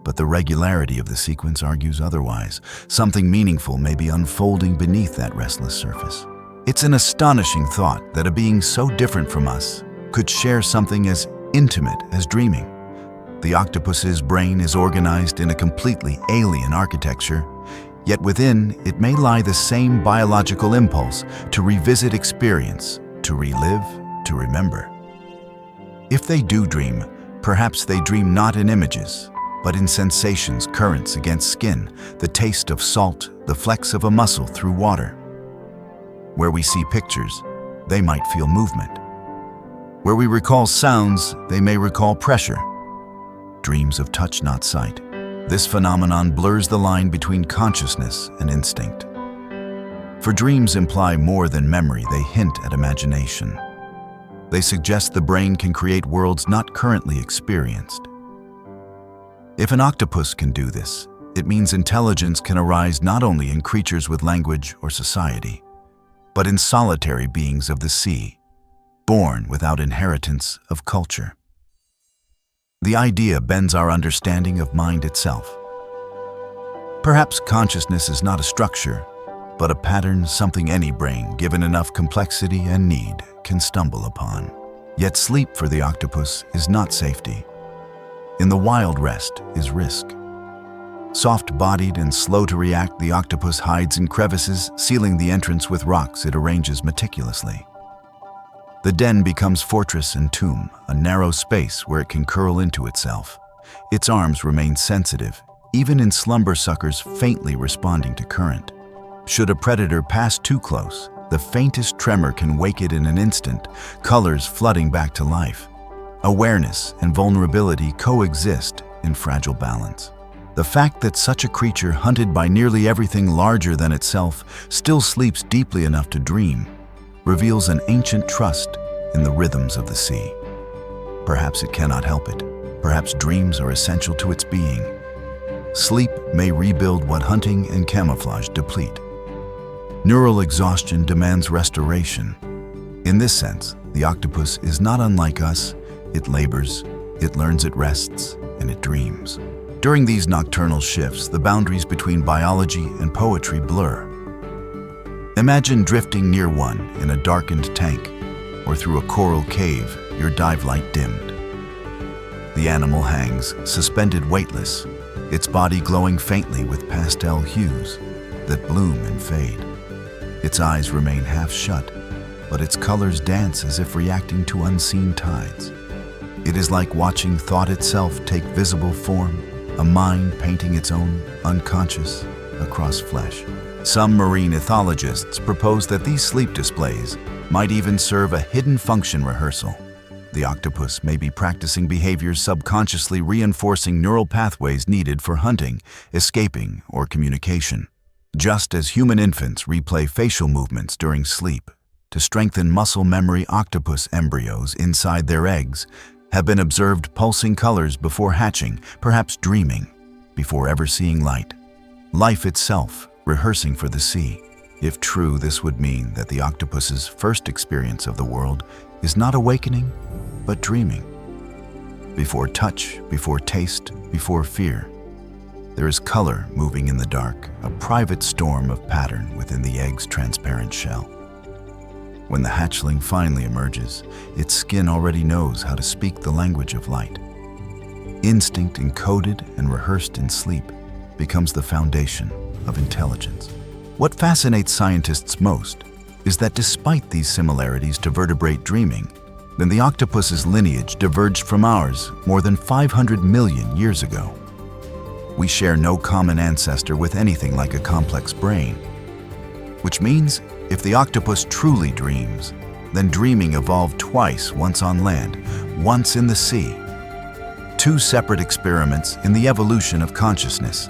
But the regularity of the sequence argues otherwise. Something meaningful may be unfolding beneath that restless surface. It's an astonishing thought that a being so different from us could share something as intimate as dreaming. The octopus's brain is organized in a completely alien architecture, yet within it may lie the same biological impulse to revisit experience, to relive, to remember. If they do dream, perhaps they dream not in images, but in sensations, currents against skin, the taste of salt, the flex of a muscle through water. Where we see pictures, they might feel movement. Where we recall sounds, they may recall pressure. Dreams of touch, not sight. This phenomenon blurs the line between consciousness and instinct. For dreams imply more than memory, they hint at imagination. They suggest the brain can create worlds not currently experienced. If an octopus can do this, it means intelligence can arise not only in creatures with language or society, but in solitary beings of the sea, born without inheritance of culture. The idea bends our understanding of mind itself. Perhaps consciousness is not a structure, but a pattern, something any brain, given enough complexity and need, can stumble upon. Yet sleep for the octopus is not safety. In the wild, rest is risk. Soft-bodied and slow to react, the octopus hides in crevices, sealing the entrance with rocks it arranges meticulously. The den becomes fortress and tomb, a narrow space where it can curl into itself. Its arms remain sensitive, even in slumber suckers faintly responding to current. Should a predator pass too close, the faintest tremor can wake it in an instant, colors flooding back to life. Awareness and vulnerability coexist in fragile balance. The fact that such a creature, hunted by nearly everything larger than itself, still sleeps deeply enough to dream, reveals an ancient trust in the rhythms of the sea. Perhaps it cannot help it. Perhaps dreams are essential to its being. Sleep may rebuild what hunting and camouflage deplete. Neural exhaustion demands restoration. In this sense, the octopus is not unlike us. It labors, it learns, it rests, and it dreams. During these nocturnal shifts, the boundaries between biology and poetry blur. Imagine drifting near one in a darkened tank, or through a coral cave, your dive light dimmed. The animal hangs, suspended weightless, its body glowing faintly with pastel hues that bloom and fade. Its eyes remain half shut, but its colors dance as if reacting to unseen tides. It is like watching thought itself take visible form, a mind painting its own unconscious across flesh. Some marine ethologists propose that these sleep displays might even serve a hidden function rehearsal. The octopus may be practicing behaviors subconsciously reinforcing neural pathways needed for hunting, escaping, or communication. Just as human infants replay facial movements during sleep to strengthen muscle memory, octopus embryos inside their eggs have been observed pulsing colors before hatching, perhaps dreaming, before ever seeing light. Life itself, rehearsing for the sea. If true, this would mean that the octopus's first experience of the world is not awakening, but dreaming. Before touch, before taste, before fear, there is color moving in the dark, a private storm of pattern within the egg's transparent shell. When the hatchling finally emerges, its skin already knows how to speak the language of light. Instinct encoded and rehearsed in sleep becomes the foundation of intelligence. What fascinates scientists most is that despite these similarities to vertebrate dreaming, then the octopus's lineage diverged from ours more than 500 million years ago. We share no common ancestor with anything like a complex brain, which means if the octopus truly dreams, then dreaming evolved twice, once on land, once in the sea. Two separate experiments in the evolution of consciousness,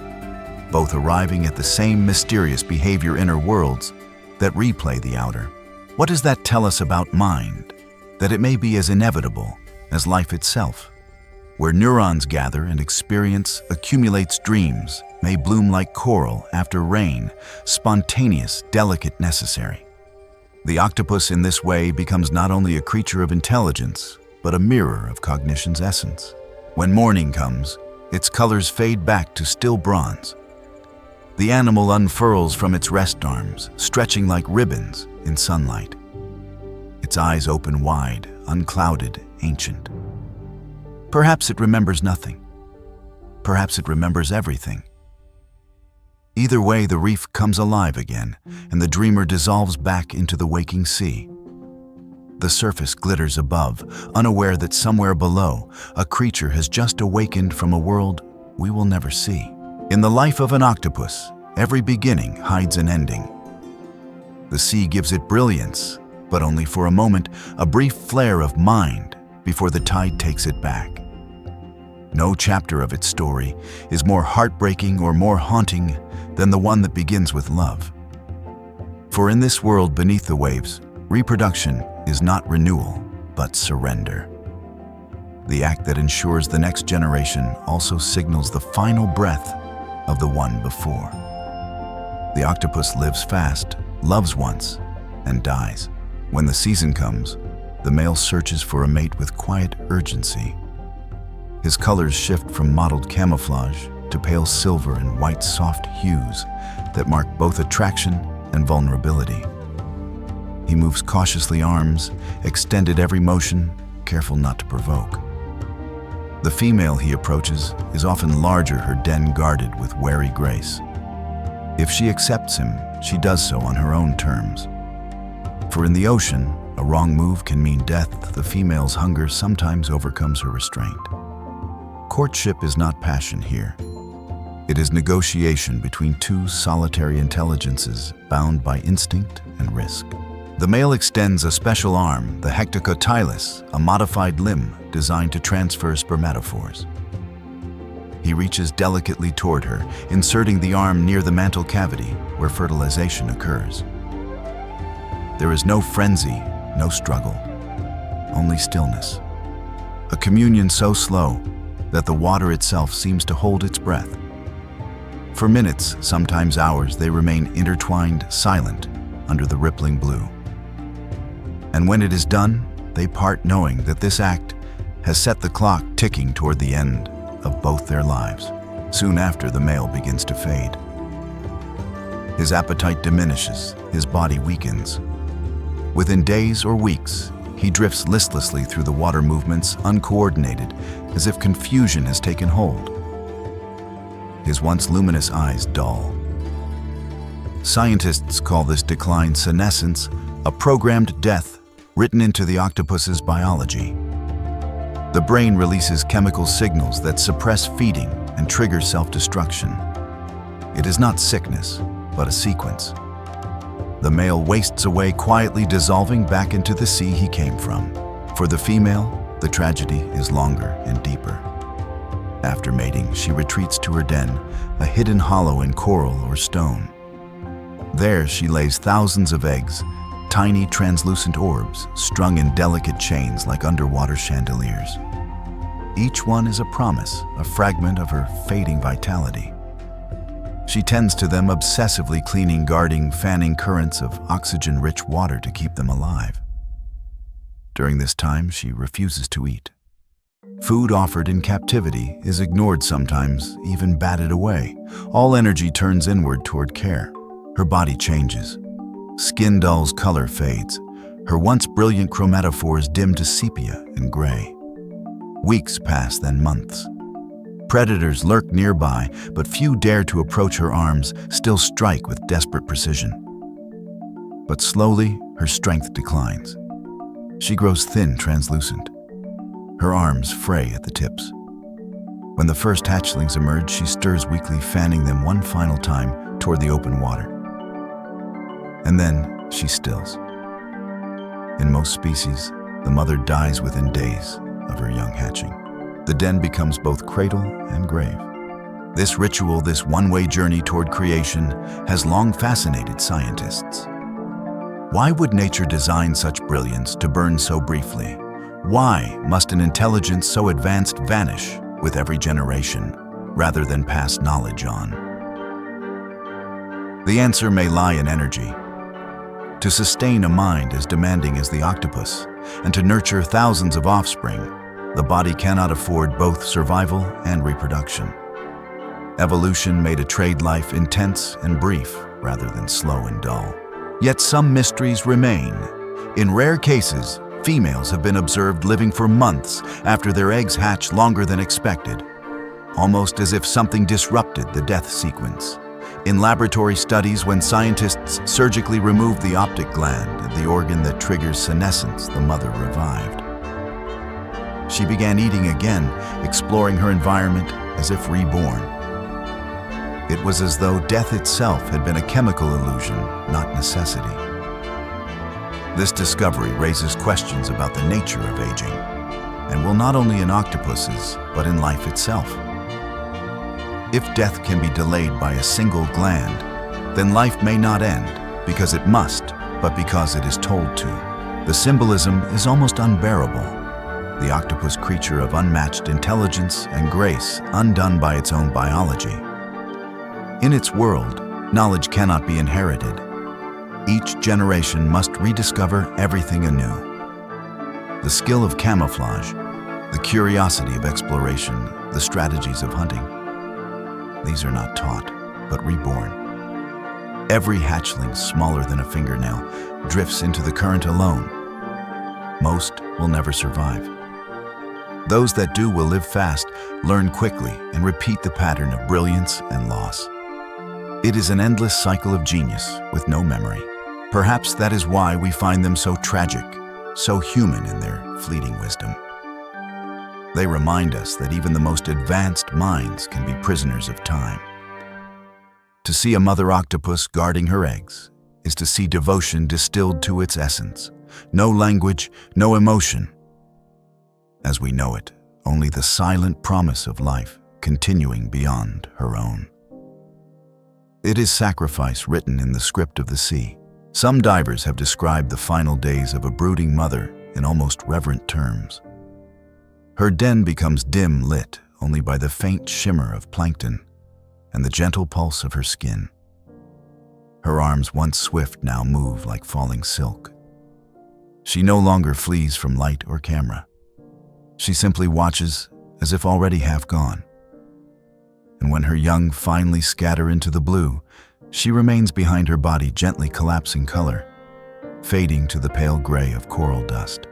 both arriving at the same mysterious behavior inner worlds that replay the outer. What does that tell us about mind? That it may be as inevitable as life itself. Where neurons gather and experience accumulates, dreams may bloom like coral after rain, spontaneous, delicate, necessary. The octopus in this way becomes not only a creature of intelligence, but a mirror of cognition's essence. When morning comes, its colors fade back to still bronze. The animal unfurls from its rest arms, stretching like ribbons in sunlight. Its eyes open wide, unclouded, ancient. Perhaps it remembers nothing. Perhaps it remembers everything. Either way, the reef comes alive again, and the dreamer dissolves back into the waking sea. The surface glitters above, unaware that somewhere below, a creature has just awakened from a world we will never see. In the life of an octopus, every beginning hides an ending. The sea gives it brilliance, but only for a moment, a brief flare of mind before the tide takes it back. No chapter of its story is more heartbreaking or more haunting than the one that begins with love. For in this world beneath the waves, reproduction is not renewal, but surrender. The act that ensures the next generation also signals the final breath of the one before. The octopus lives fast, loves once, and dies. When the season comes, the male searches for a mate with quiet urgency. His colors shift from mottled camouflage to pale silver and white soft hues that mark both attraction and vulnerability. He moves cautiously, arms extended every motion, careful not to provoke. The female he approaches is often larger, her den guarded with wary grace. If she accepts him, she does so on her own terms. For in the ocean, a wrong move can mean death. The female's hunger sometimes overcomes her restraint. Courtship is not passion here. It is negotiation between two solitary intelligences bound by instinct and risk. The male extends a special arm, the Octopuses, a modified limb designed to transfer spermatophores. He reaches delicately toward her, inserting the arm near the mantle cavity where fertilization occurs. There is no frenzy, no struggle, only stillness. A communion so slow that the water itself seems to hold its breath. For minutes, sometimes hours, they remain intertwined, silent, under the rippling blue. And when it is done, they part knowing that this act has set the clock ticking toward the end of both their lives. Soon after, the male begins to fade. His appetite diminishes, his body weakens. Within days or weeks, he drifts listlessly through the water movements, uncoordinated, as if confusion has taken hold. His once luminous eyes dull. Scientists call this decline senescence, a programmed death written into the octopus's biology. The brain releases chemical signals that suppress feeding and trigger self-destruction. It is not sickness, but a sequence. The male wastes away, quietly dissolving back into the sea he came from. For the female, the tragedy is longer and deeper. After mating, she retreats to her den, a hidden hollow in coral or stone. There she lays thousands of eggs, tiny translucent orbs strung in delicate chains like underwater chandeliers. Each one is a promise, a fragment of her fading vitality. She tends to them, obsessively cleaning, guarding, fanning currents of oxygen-rich water to keep them alive. During this time, she refuses to eat. Food offered in captivity is ignored, sometimes even batted away. All energy turns inward toward care. Her body changes. Skin dulls, color fades. Her once brilliant chromatophores dim to sepia and gray. Weeks pass, then months. Predators lurk nearby, but few dare to approach her arms, still strike with desperate precision. But slowly, her strength declines. She grows thin, translucent. Her arms fray at the tips. When the first hatchlings emerge, she stirs weakly, fanning them one final time toward the open water. And then she stills. In most species, the mother dies within days of her young hatching. The den becomes both cradle and grave. This ritual, this one-way journey toward creation, has long fascinated scientists. Why would nature design such brilliance to burn so briefly? Why must an intelligence so advanced vanish with every generation, rather than pass knowledge on? The answer may lie in energy. To sustain a mind as demanding as the octopus, and to nurture thousands of offspring, the body cannot afford both survival and reproduction. Evolution made a trade life intense and brief rather than slow and dull. Yet some mysteries remain. In rare cases, females have been observed living for months after their eggs hatch, longer than expected, almost as if something disrupted the death sequence. In laboratory studies, when scientists surgically removed the optic gland, the organ that triggers senescence, the mother revived. She began eating again, exploring her environment as if reborn. It was as though death itself had been a chemical illusion, not necessity. This discovery raises questions about the nature of aging. and will not only in octopuses, but in life itself. If death can be delayed by a single gland, then life may not end because it must, but because it is told to. The symbolism is almost unbearable. The octopus creature of unmatched intelligence and grace, undone by its own biology. In its world, knowledge cannot be inherited. Each generation must rediscover everything anew. The skill of camouflage, the curiosity of exploration, the strategies of hunting. These are not taught, but reborn. Every hatchling smaller than a fingernail drifts into the current alone. Most will never survive. Those that do will live fast, learn quickly, and repeat the pattern of brilliance and loss. It is an endless cycle of genius with no memory. Perhaps that is why we find them so tragic, so human in their fleeting wisdom. They remind us that even the most advanced minds can be prisoners of time. To see a mother octopus guarding her eggs is to see devotion distilled to its essence. No language, no emotion. As we know it, only the silent promise of life continuing beyond her own. It is sacrifice written in the script of the sea. Some divers have described the final days of a brooding mother in almost reverent terms. Her den becomes dim lit only by the faint shimmer of plankton and the gentle pulse of her skin. Her arms, once swift, now move like falling silk. She no longer flees from light or camera. She simply watches as if already half gone. And when her young finally scatter into the blue, she remains behind her body, gently collapsing color, fading to the pale gray of coral dust.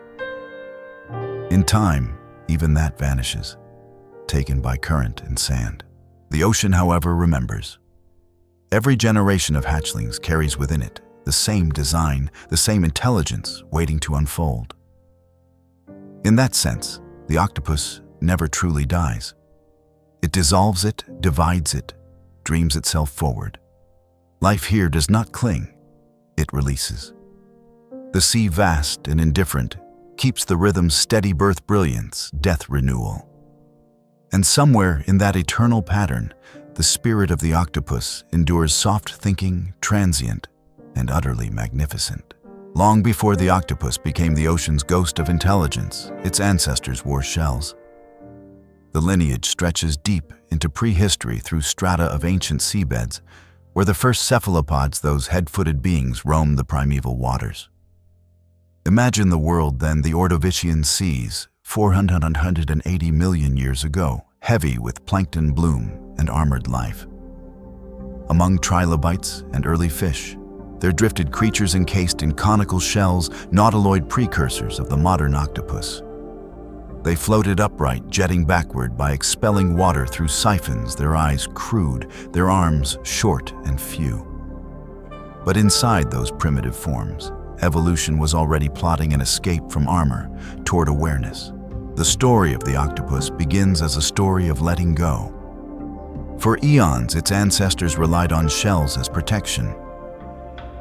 In time, even that vanishes, taken by current and sand. The ocean, however, remembers. Every generation of hatchlings carries within it the same design, the same intelligence waiting to unfold. In that sense, the octopus never truly dies. It dissolves it, divides it, dreams itself forward. Life here does not cling, it releases. The sea, vast and indifferent, keeps the rhythm's steady birth brilliance, death renewal. And somewhere in that eternal pattern, the spirit of the octopus endures soft thinking, transient, and utterly magnificent. Long before the octopus became the ocean's ghost of intelligence, its ancestors wore shells. The lineage stretches deep into prehistory through strata of ancient seabeds, where the first cephalopods, those head-footed beings, roamed the primeval waters. Imagine the world then, the Ordovician seas, 480 million years ago, heavy with plankton bloom and armored life. Among trilobites and early fish, there drifted creatures encased in conical shells, nautiloid precursors of the modern octopus. They floated upright, jetting backward by expelling water through siphons, their eyes crude, their arms short and few. But inside those primitive forms, evolution was already plotting an escape from armor toward awareness. The story of the octopus begins as a story of letting go. For eons, its ancestors relied on shells as protection.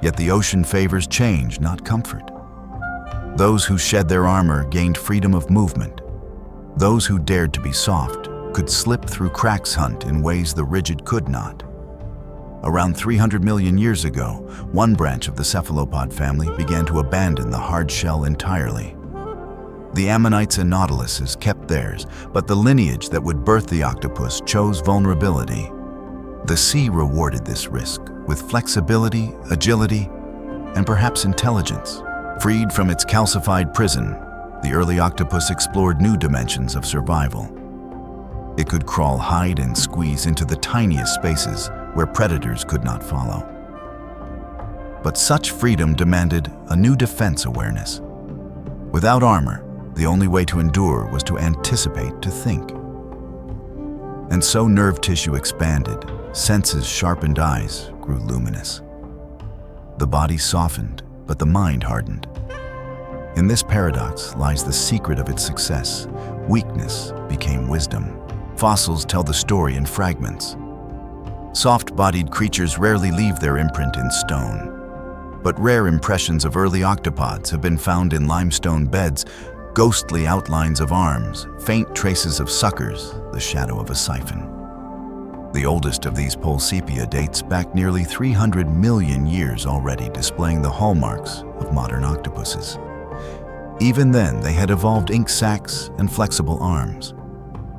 Yet the ocean favors change, not comfort. Those who shed their armor gained freedom of movement. Those who dared to be soft could slip through cracks, hunt in ways the rigid could not. Around 300 million years ago, one branch of the cephalopod family began to abandon the hard shell entirely. The ammonites and nautiluses kept theirs, but the lineage that would birth the octopus chose vulnerability. The sea rewarded this risk with flexibility, agility, and perhaps intelligence. Freed from its calcified prison, the early octopus explored new dimensions of survival. It could crawl, hide, and squeeze into the tiniest spaces where predators could not follow. But such freedom demanded a new defense awareness. Without armor, the only way to endure was to anticipate, to think. And so nerve tissue expanded, senses sharpened, eyes grew luminous. The body softened, but the mind hardened. In this paradox lies the secret of its success. Weakness became wisdom. Fossils tell the story in fragments. Soft-bodied creatures rarely leave their imprint in stone. But rare impressions of early octopods have been found in limestone beds ghostly outlines of arms, faint traces of suckers, the shadow of a siphon. The oldest of these Polsepia dates back nearly 300 million years already, displaying the hallmarks of modern octopuses. Even then, they had evolved ink sacs and flexible arms.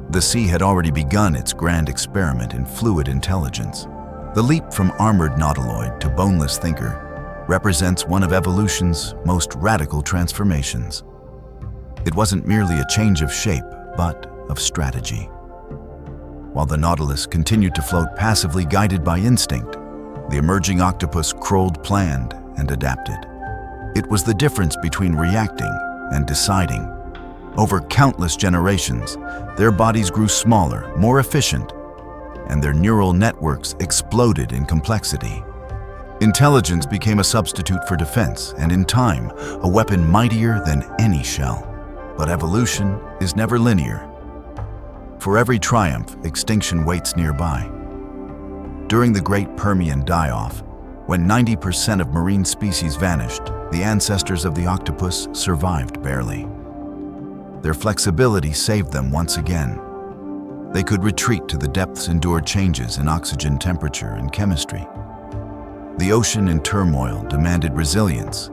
The sea had already begun its grand experiment in fluid intelligence. The leap from armored nautiloid to boneless thinker represents one of evolution's most radical transformations. It wasn't merely a change of shape, but of strategy. While the Nautilus continued to float passively guided by instinct, the emerging octopus crawled planned and adapted. It was the difference between reacting and deciding. Over countless generations, their bodies grew smaller, more efficient, and their neural networks exploded in complexity. Intelligence became a substitute for defense, and in time, a weapon mightier than any shell. But evolution is never linear. For every triumph, extinction waits nearby. During the Great Permian die-off, when 90% of marine species vanished, the ancestors of the octopus survived barely. Their flexibility saved them once again. They could retreat to the depths, endure changes in oxygen temperature and chemistry. The ocean in turmoil demanded resilience,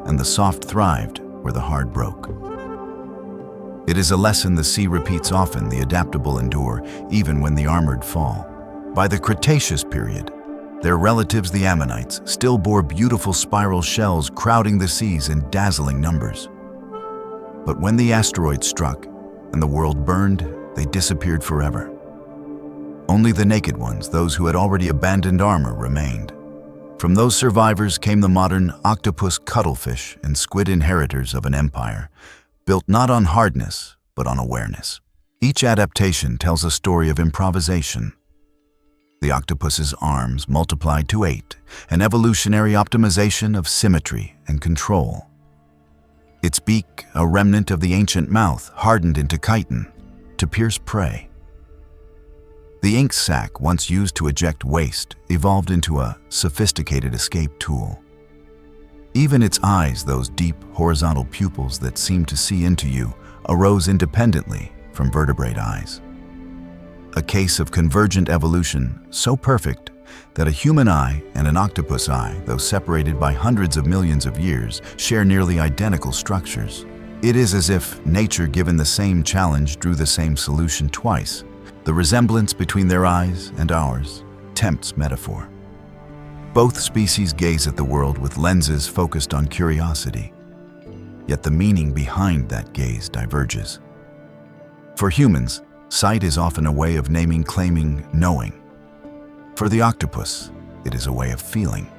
and the soft thrived where the hard broke. It is a lesson the sea repeats often: the adaptable endure, even when the armored fall. By the Cretaceous period, their relatives, the ammonites, still bore beautiful spiral shells crowding the seas in dazzling numbers. But when the asteroid struck and the world burned, they disappeared forever. Only the naked ones, those who had already abandoned armor, remained. From those survivors came the modern octopus cuttlefish and squid, inheritors of an empire, built not on hardness, but on awareness. Each adaptation tells a story of improvisation. The octopus's arms multiplied to 8, an evolutionary optimization of symmetry and control. Its beak, a remnant of the ancient mouth, hardened into chitin to pierce prey. The ink sac, once used to eject waste, evolved into a sophisticated escape tool. Even its eyes, those deep, horizontal pupils that seem to see into you, arose independently from vertebrate eyes. A case of convergent evolution, so perfect that a human eye and an octopus eye, though separated by hundreds of millions of years, share nearly identical structures. It is as if nature, given the same challenge, drew the same solution twice. The resemblance between their eyes and ours tempts metaphor. Both species gaze at the world with lenses focused on curiosity, yet the meaning behind that gaze diverges. For humans, sight is often a way of naming, claiming, knowing. For the octopus, it is a way of feeling.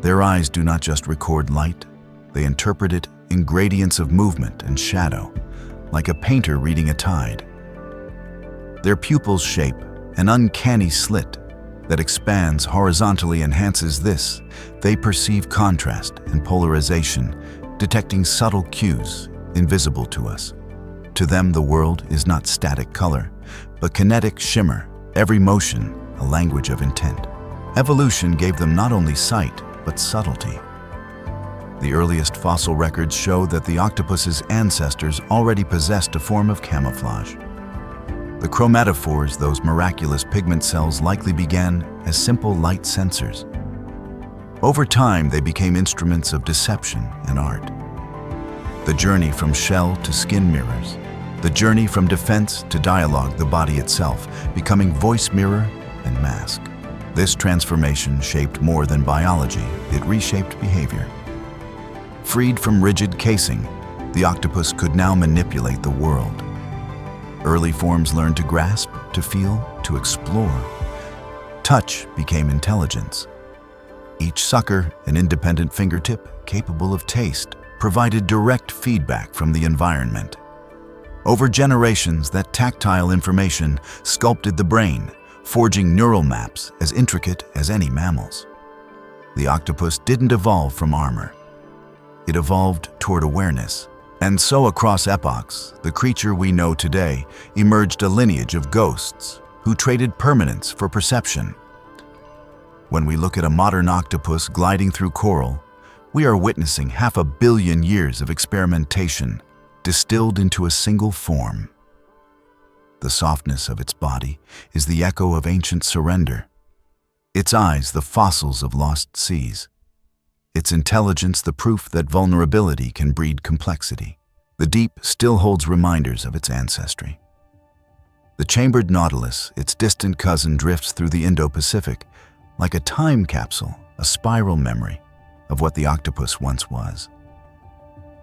Their eyes do not just record light, they interpret it in gradients of movement and shadow, like a painter reading a tide. Their pupils shape an uncanny slit that expands horizontally, enhances this. They perceive contrast and polarization, detecting subtle cues invisible to us. To them, the world is not static color, but kinetic shimmer, every motion a language of intent. Evolution gave them not only sight, but subtlety. The earliest fossil records show that the octopus's ancestors already possessed a form of camouflage. The chromatophores, those miraculous pigment cells, likely began as simple light sensors. Over time, they became instruments of deception and art. The journey from shell to skin mirrors, the journey from defense to dialogue, the body itself becoming voice, mirror, and mask. This transformation shaped more than biology, it reshaped behavior. Freed from rigid casing, the octopus could now manipulate the world. Early forms learned to grasp, to feel, to explore. Touch became intelligence. Each sucker, an independent fingertip capable of taste, provided direct feedback from the environment. Over generations, that tactile information sculpted the brain, forging neural maps as intricate as any mammal's. The octopus didn't evolve from armor. It evolved toward awareness. And so across epochs, the creature we know today emerged a lineage of ghosts who traded permanence for perception. When we look at a modern octopus gliding through coral, we are witnessing 500 million years of experimentation, distilled into a single form. The softness of its body is the echo of ancient surrender. Its eyes, the fossils of lost seas. Its intelligence, the proof that vulnerability can breed complexity. The deep still holds reminders of its ancestry. The chambered nautilus, its distant cousin, drifts through the Indo-Pacific like a time capsule, a spiral memory of what the octopus once was.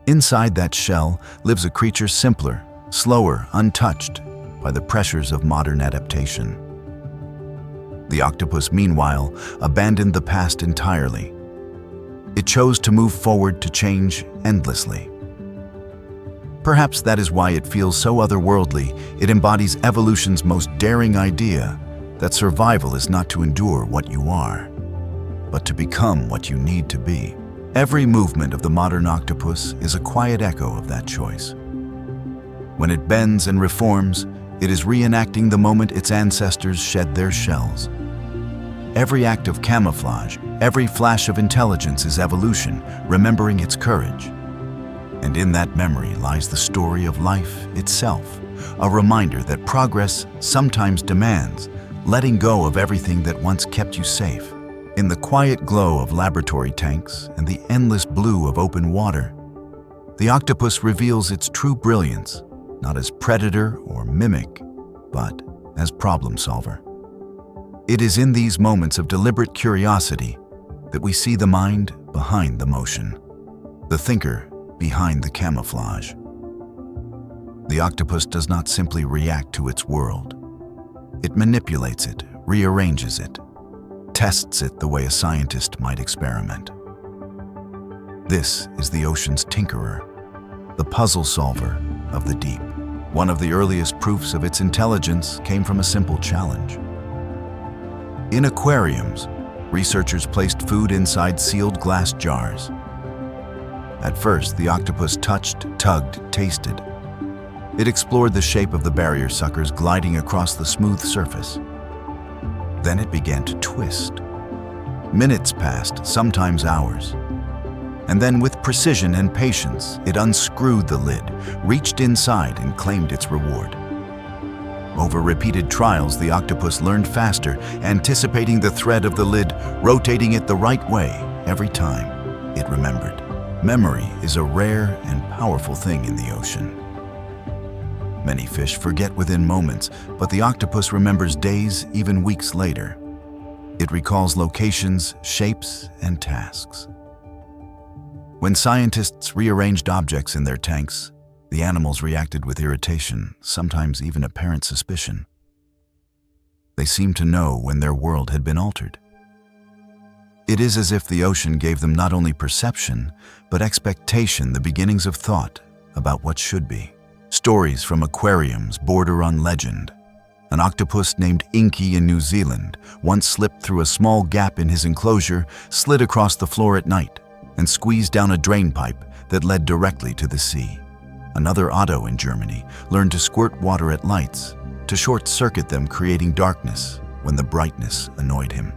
Inside that shell lives a creature simpler, slower, untouched by the pressures of modern adaptation. The octopus, meanwhile, abandoned the past entirely. It chose to move forward, to change endlessly. Perhaps that is why it feels so otherworldly. It embodies evolution's most daring idea that survival is not to endure what you are, but to become what you need to be. Every movement of the modern octopus is a quiet echo of that choice. When it bends and reforms, it is reenacting the moment its ancestors shed their shells. Every act of camouflage, every flash of intelligence is evolution, remembering its courage. And in that memory lies the story of life itself, a reminder that progress sometimes demands letting go of everything that once kept you safe. In the quiet glow of laboratory tanks and the endless blue of open water, the octopus reveals its true brilliance, not as predator or mimic, but as problem solver. It is in these moments of deliberate curiosity that we see the mind behind the motion, the thinker behind the camouflage. The octopus does not simply react to its world. It manipulates it, rearranges it, tests it the way a scientist might experiment. This is the ocean's tinkerer, the puzzle solver of the deep. One of the earliest proofs of its intelligence came from a simple challenge. In aquariums, researchers placed food inside sealed glass jars. At first, the octopus touched, tugged, tasted. It explored the shape of the barrier suckers gliding across the smooth surface. Then it began to twist. Minutes passed, sometimes hours. And then, with precision and patience, it unscrewed the lid, reached inside, and claimed its reward. Over repeated trials, the octopus learned faster, anticipating the thread of the lid, rotating it the right way every time it remembered. Memory is a rare and powerful thing in the ocean. Many fish forget within moments, but the octopus remembers days, even weeks later. It recalls locations, shapes, and tasks. When scientists rearranged objects in their tanks, the animals reacted with irritation, sometimes even apparent suspicion. They seemed to know when their world had been altered. It is as if the ocean gave them not only perception, but expectation, the beginnings of thought about what should be. Stories from aquariums border on legend. An octopus named Inky in New Zealand once slipped through a small gap in his enclosure, slid across the floor at night, and squeezed down a drain pipe that led directly to the sea. Another Otto in Germany learned to squirt water at lights, to short-circuit them, creating darkness when the brightness annoyed him.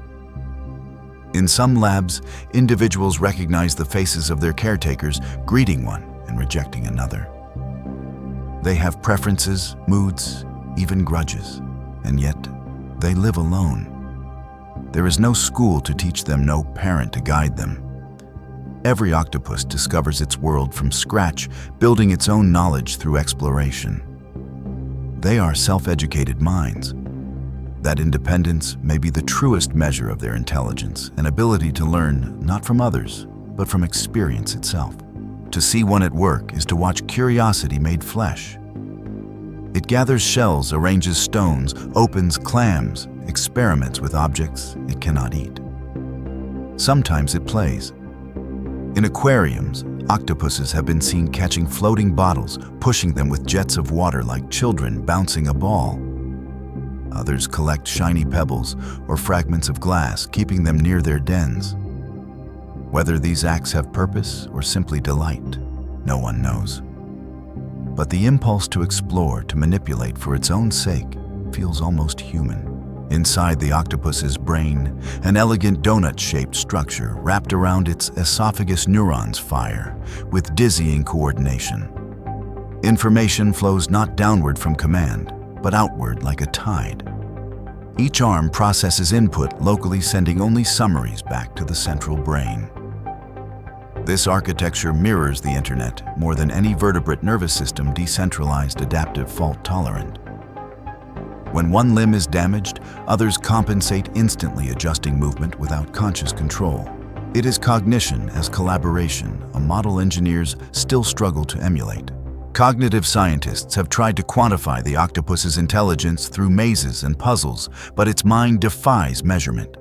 In some labs, individuals recognize the faces of their caretakers, greeting one and rejecting another. They have preferences, moods, even grudges, and yet they live alone. There is no school to teach them, no parent to guide them. Every octopus discovers its world from scratch, building its own knowledge through exploration. They are self-educated minds. That independence may be the truest measure of their intelligence, an ability to learn not from others, but from experience itself. To see one at work is to watch curiosity made flesh. It gathers shells, arranges stones, opens clams, experiments with objects it cannot eat. Sometimes it plays. In aquariums, octopuses have been seen catching floating bottles, pushing them with jets of water like children bouncing a ball. Others collect shiny pebbles or fragments of glass, keeping them near their dens. Whether these acts have purpose or simply delight, no one knows. But the impulse to explore, to manipulate for its own sake, feels almost human. Inside the octopus's brain, an elegant donut-shaped structure wrapped around its esophagus neurons fire with dizzying coordination. Information flows not downward from command, but outward like a tide. Each arm processes input locally, sending only summaries back to the central brain. This architecture mirrors the internet more than any vertebrate nervous system, decentralized, adaptive, fault-tolerant. When one limb is damaged, others compensate instantly, adjusting movement without conscious control. It is cognition as collaboration, a model engineers still struggle to emulate. Cognitive scientists have tried to quantify the octopus's intelligence through mazes and puzzles, but its mind defies measurement.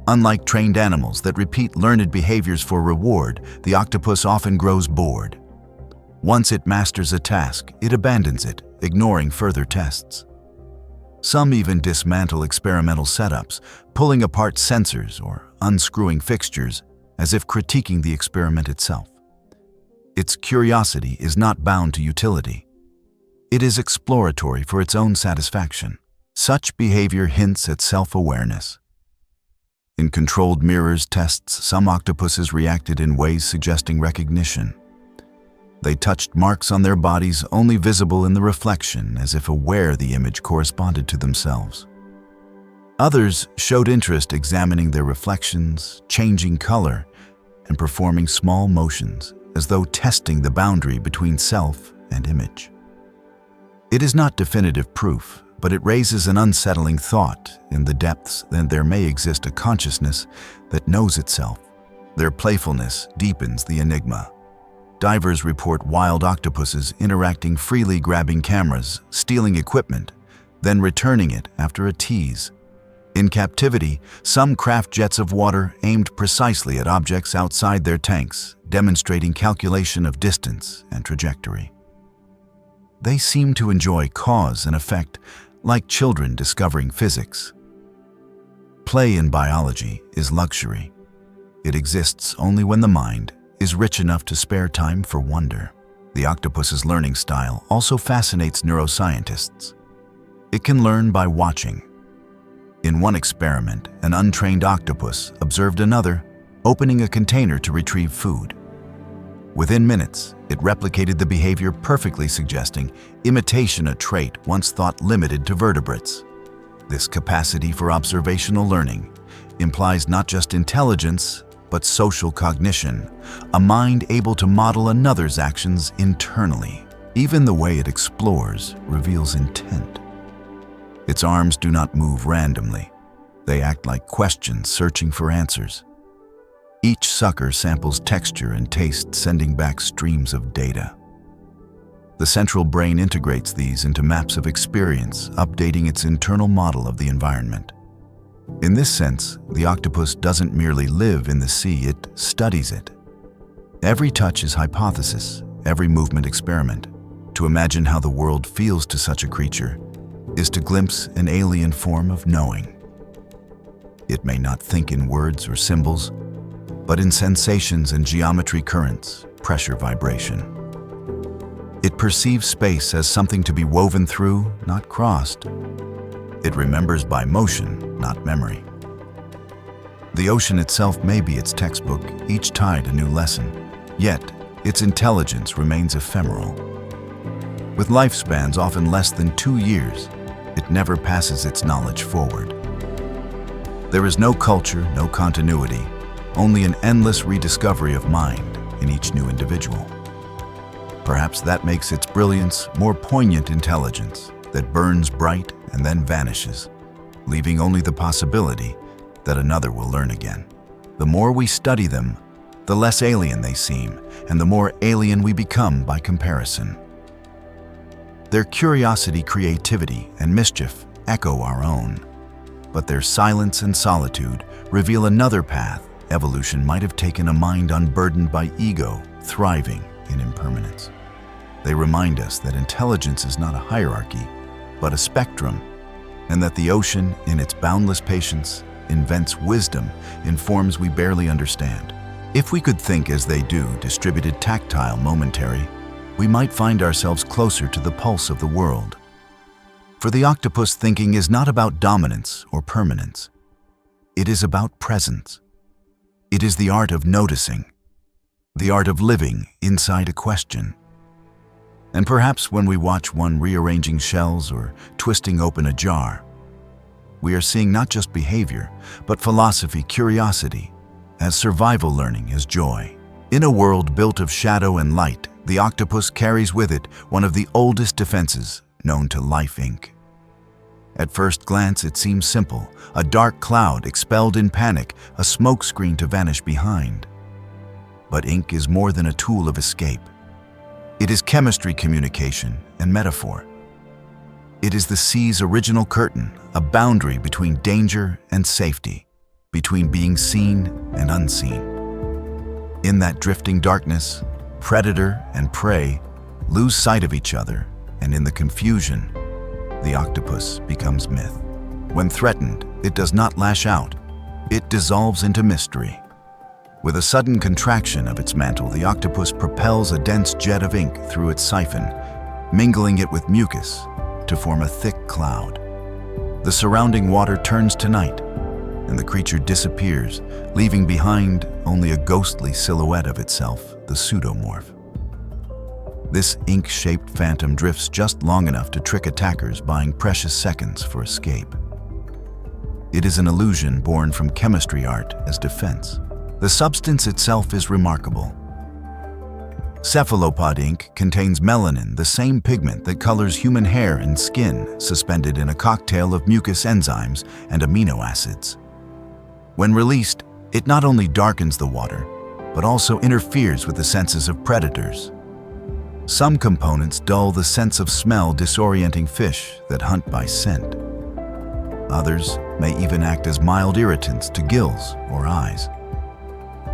Unlike trained animals that repeat learned behaviors for reward, the octopus often grows bored. Once it masters a task, it abandons it, ignoring further tests. Some even dismantle experimental setups, pulling apart sensors or unscrewing fixtures as if critiquing the experiment itself. Its curiosity is not bound to utility. It is exploratory for its own satisfaction. Such behavior hints at self-awareness. In controlled mirrors tests, some octopuses reacted in ways suggesting recognition. They touched marks on their bodies only visible in the reflection, as if aware the image corresponded to themselves. Others showed interest, examining their reflections, changing color, and performing small motions, as though testing the boundary between self and image. It is not definitive proof, but it raises an unsettling thought. In the depths, then there may exist a consciousness that knows itself. Their playfulness deepens the enigma. Divers report wild octopuses interacting freely, grabbing cameras, stealing equipment, then returning it after a tease. In captivity, some craft jets of water aimed precisely at objects outside their tanks, demonstrating calculation of distance and trajectory. They seem to enjoy cause and effect, like children discovering physics. Play in biology is luxury. It exists only when the mind is rich enough to spare time for wonder. The octopus's learning style also fascinates neuroscientists. It can learn by watching. In one experiment, an untrained octopus observed another opening a container to retrieve food. Within minutes, it replicated the behavior perfectly, suggesting imitation, a trait once thought limited to vertebrates. This capacity for observational learning implies not just intelligence, but social cognition, a mind able to model another's actions internally. Even the way it explores reveals intent. Its arms do not move randomly. They act like questions searching for answers. Each sucker samples texture and taste, sending back streams of data. The central brain integrates these into maps of experience, updating its internal model of the environment. In this sense, the octopus doesn't merely live in the sea, it studies it. Every touch is hypothesis, every movement experiment. To imagine how the world feels to such a creature is to glimpse an alien form of knowing. It may not think in words or symbols, but in sensations and geometry, currents, pressure, vibration. It perceives space as something to be woven through, not crossed. It remembers by motion, not memory. The ocean itself may be its textbook, each tide a new lesson, yet its intelligence remains ephemeral. With lifespans often less than 2 years, it never passes its knowledge forward. There is no culture, no continuity, only an endless rediscovery of mind in each new individual. Perhaps that makes its brilliance more poignant, intelligence that burns bright and then vanishes, leaving only the possibility that another will learn again. The more we study them, the less alien they seem, and the more alien we become by comparison. Their curiosity, creativity, and mischief echo our own, but their silence and solitude reveal another path. Evolution might have taken a mind unburdened by ego, thriving in impermanence. They remind us that intelligence is not a hierarchy, but a spectrum, and that the ocean, in its boundless patience, invents wisdom in forms we barely understand. If we could think as they do, distributed, tactile, momentary, we might find ourselves closer to the pulse of the world. For the octopus, thinking is not about dominance or permanence. It is about presence. It is the art of noticing, the art of living inside a question. And perhaps when we watch one rearranging shells or twisting open a jar, we are seeing not just behavior, but philosophy, curiosity, as survival learning as joy. In a world built of shadow and light, the octopus carries with it one of the oldest defenses known to life, ink. At first glance, it seems simple, a dark cloud expelled in panic, a smokescreen to vanish behind. But ink is more than a tool of escape. It is chemistry, communication, and metaphor. It is the sea's original curtain, a boundary between danger and safety, between being seen and unseen. In that drifting darkness, predator and prey lose sight of each other, and in the confusion, the octopus becomes myth. When threatened, it does not lash out. It dissolves into mystery. With a sudden contraction of its mantle, the octopus propels a dense jet of ink through its siphon, mingling it with mucus to form a thick cloud. The surrounding water turns to night, and the creature disappears, leaving behind only a ghostly silhouette of itself, the pseudomorph. This ink-shaped phantom drifts just long enough to trick attackers, buying precious seconds for escape. It is an illusion born from chemistry art as defense. The substance itself is remarkable. Cephalopod ink contains melanin, the same pigment that colors human hair and skin, suspended in a cocktail of mucus enzymes and amino acids. When released, it not only darkens the water, but also interferes with the senses of predators. Some components dull the sense of smell, disorienting fish that hunt by scent. Others may even act as mild irritants to gills or eyes.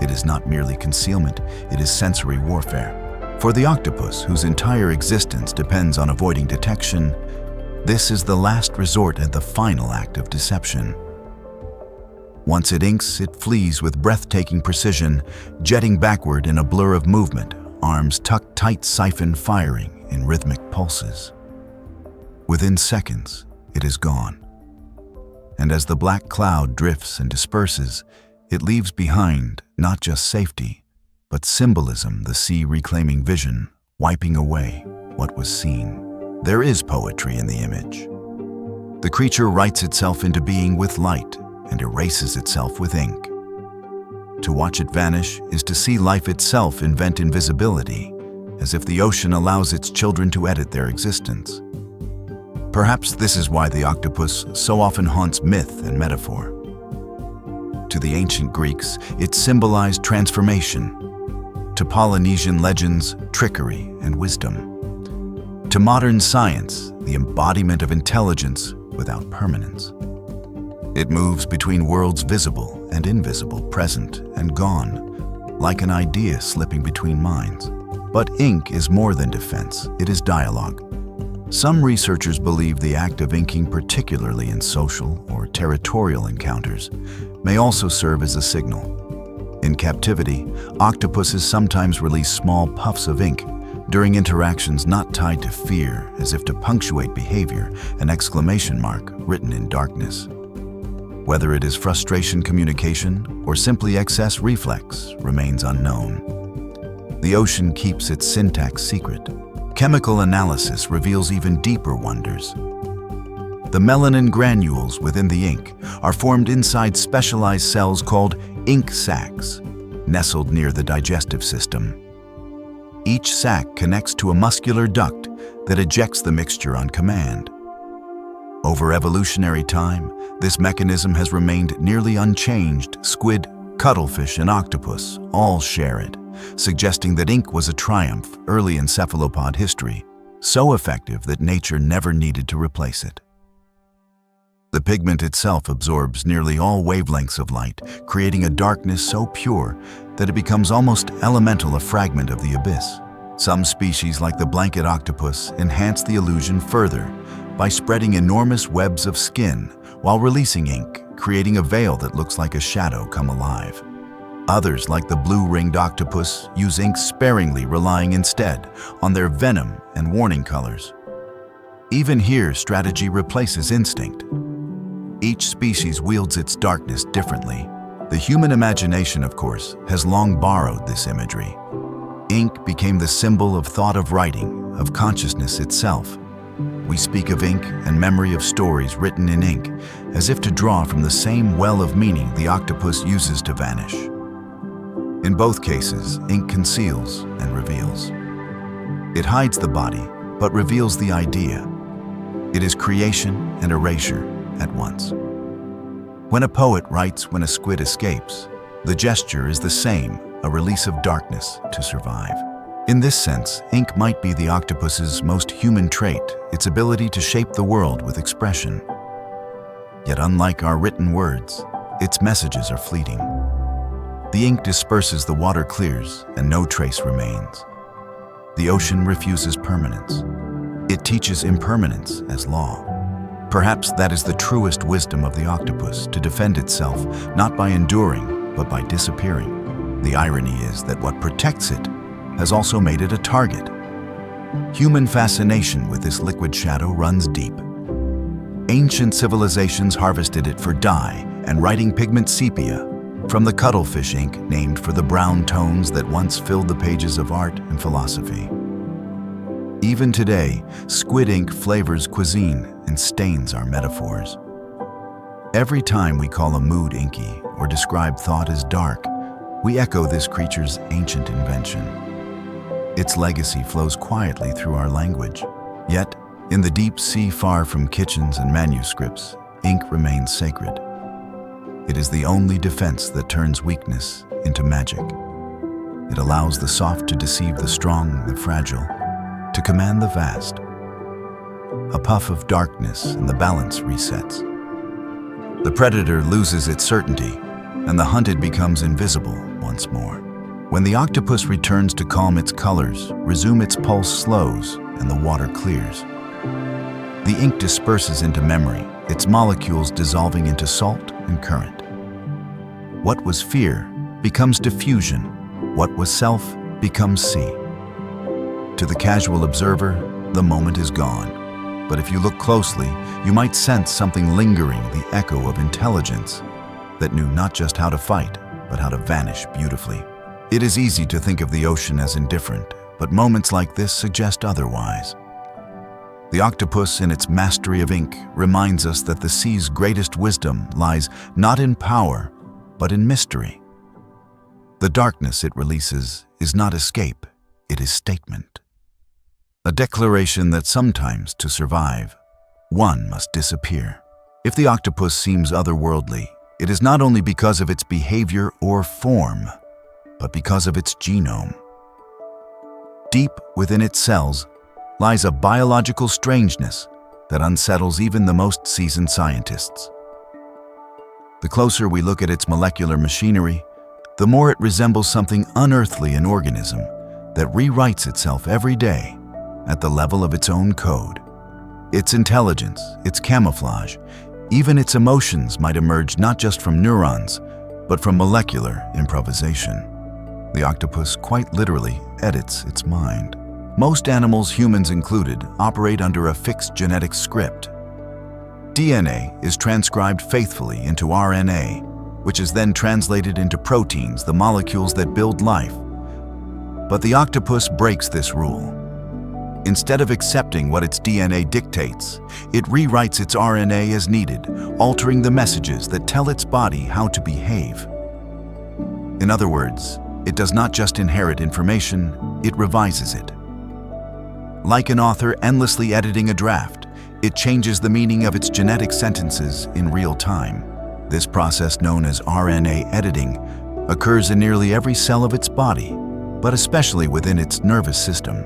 It is not merely concealment, it is sensory warfare. For the octopus, whose entire existence depends on avoiding detection, this is the last resort and the final act of deception. Once it inks, it flees with breathtaking precision, jetting backward in a blur of movement, arms tucked tight, siphon firing in rhythmic pulses. Within seconds, it is gone. And as the black cloud drifts and disperses, it leaves behind not just safety, but symbolism, the sea reclaiming vision, wiping away what was seen. There is poetry in the image. The creature writes itself into being with light and erases itself with ink. To watch it vanish is to see life itself invent invisibility, as if the ocean allows its children to edit their existence. Perhaps this is why the octopus so often haunts myth and metaphor. To the ancient Greeks, it symbolized transformation. To Polynesian legends, trickery and wisdom. To modern science, the embodiment of intelligence without permanence. It moves between worlds visible and invisible, present and gone, like an idea slipping between minds. But ink is more than defense, it is dialogue. Some researchers believe the act of inking, particularly in social or territorial encounters, may also serve as a signal. In captivity, octopuses sometimes release small puffs of ink during interactions not tied to fear, as if to punctuate behavior, an exclamation mark written in darkness. Whether it is frustration communication or simply excess reflex remains unknown. The ocean keeps its syntax secret. Chemical analysis reveals even deeper wonders. The melanin granules within the ink are formed inside specialized cells called ink sacs, nestled near the digestive system. Each sac connects to a muscular duct that ejects the mixture on command. Over evolutionary time, this mechanism has remained nearly unchanged. Squid, cuttlefish, and octopus all share it, suggesting that ink was a triumph early in cephalopod history, so effective that nature never needed to replace it. The pigment itself absorbs nearly all wavelengths of light, creating a darkness so pure that it becomes almost elemental, a fragment of the abyss. Some species, like the blanket octopus, enhance the illusion further by spreading enormous webs of skin while releasing ink, creating a veil that looks like a shadow come alive. Others, like the blue-ringed octopus, use ink sparingly, relying instead on their venom and warning colors. Even here, strategy replaces instinct. Each species wields its darkness differently. The human imagination, of course, has long borrowed this imagery. ink became the symbol of thought, of writing, of consciousness itself. We speak of ink and memory of stories written in ink, as if to draw from the same well of meaning the octopus uses to vanish. In both cases, ink conceals and reveals. It hides the body, but reveals the idea. It is creation and erasure at once. When a poet writes when a squid escapes, the gesture is the same, a release of darkness to survive. In this sense, ink might be the octopus's most human trait, its ability to shape the world with expression. Yet unlike our written words, its messages are fleeting. The ink disperses, the water clears, and no trace remains. The ocean refuses permanence. It teaches impermanence as law. Perhaps that is the truest wisdom of the octopus, to defend itself, not by enduring, but by disappearing. The irony is that what protects it has also made it a target. Human fascination with this liquid shadow runs deep. Ancient civilizations harvested it for dye and writing pigment sepia, from the cuttlefish ink named for the brown tones that once filled the pages of art and philosophy. Even today, squid ink flavors cuisine and stains our metaphors. Every time we call a mood inky or describe thought as dark, we echo this creature's ancient invention. Its legacy flows quietly through our language. Yet, in the deep sea far from kitchens and manuscripts, ink remains sacred. It is the only defense that turns weakness into magic. It allows the soft to deceive the strong, the fragile, to command the vast. A puff of darkness and the balance resets. The predator loses its certainty, and the hunted becomes invisible once more. When the octopus returns to calm its colors, resume its pulse slows, and the water clears. The ink disperses into memory, its molecules dissolving into salt and current. What was fear becomes diffusion. What was self becomes sea. To the casual observer, the moment is gone. But if you look closely, you might sense something lingering, the echo of intelligence that knew not just how to fight, but how to vanish beautifully. It is easy to think of the ocean as indifferent, but moments like this suggest otherwise. The octopus, in its mastery of ink, reminds us that the sea's greatest wisdom lies not in power, but in mystery. The darkness it releases is not escape, it is statement. A declaration that sometimes, to survive, one must disappear. If the octopus seems otherworldly, it is not only because of its behavior or form, but because of its genome. Deep within its cells lies a biological strangeness that unsettles even the most seasoned scientists. The closer we look at its molecular machinery, the more it resembles something unearthly, an organism that rewrites itself every day at the level of its own code. Its intelligence, its camouflage, even its emotions might emerge not just from neurons, but from molecular improvisation. The octopus quite literally edits its mind. Most animals, humans included, operate under a fixed genetic script. DNA is transcribed faithfully into RNA, which is then translated into proteins, the molecules that build life. But the octopus breaks this rule. Instead of accepting what its DNA dictates, it rewrites its RNA as needed, altering the messages that tell its body how to behave. In other words, it does not just inherit information, it revises it. Like an author endlessly editing a draft, it changes the meaning of its genetic sentences in real time. This process, known as RNA editing, occurs in nearly every cell of its body, but especially within its nervous system.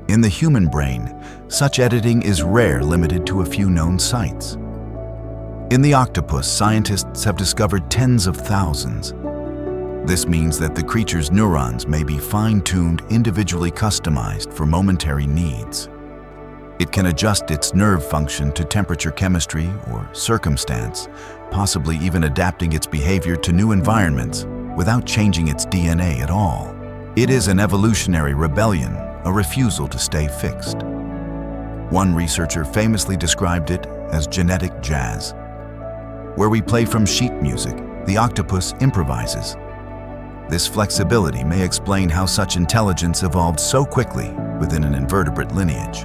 In the human brain, such editing is rare, limited to a few known sites. In the octopus, scientists have discovered tens of thousands. This means that the creature's neurons may be fine-tuned, individually customized for momentary needs. It can adjust its nerve function to temperature, chemistry, or circumstance, possibly even adapting its behavior to new environments without changing its DNA at all. It is an evolutionary rebellion, a refusal to stay fixed. One researcher famously described it as genetic jazz. Where we play from sheet music, the octopus improvises. This flexibility may explain how such intelligence evolved so quickly within an invertebrate lineage.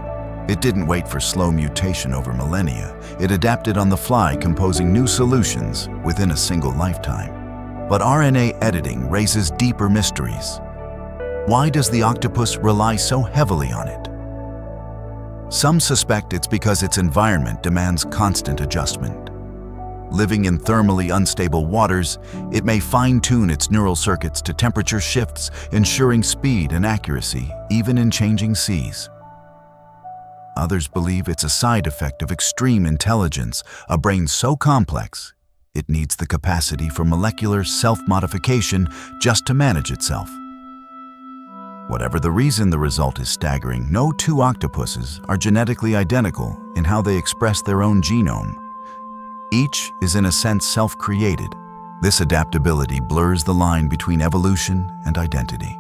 It didn't wait for slow mutation over millennia. It adapted on the fly, composing new solutions within a single lifetime. But RNA editing raises deeper mysteries. Why does the octopus rely so heavily on it? Some suspect it's because its environment demands constant adjustment. Living in thermally unstable waters, it may fine-tune its neural circuits to temperature shifts, ensuring speed and accuracy even in changing seas. Others believe it's a side effect of extreme intelligence, a brain so complex it needs the capacity for molecular self-modification just to manage itself. Whatever the reason, the result is staggering. No two octopuses are genetically identical in how they express their own genome. Each is in a sense self-created. This adaptability blurs the line between evolution and identity.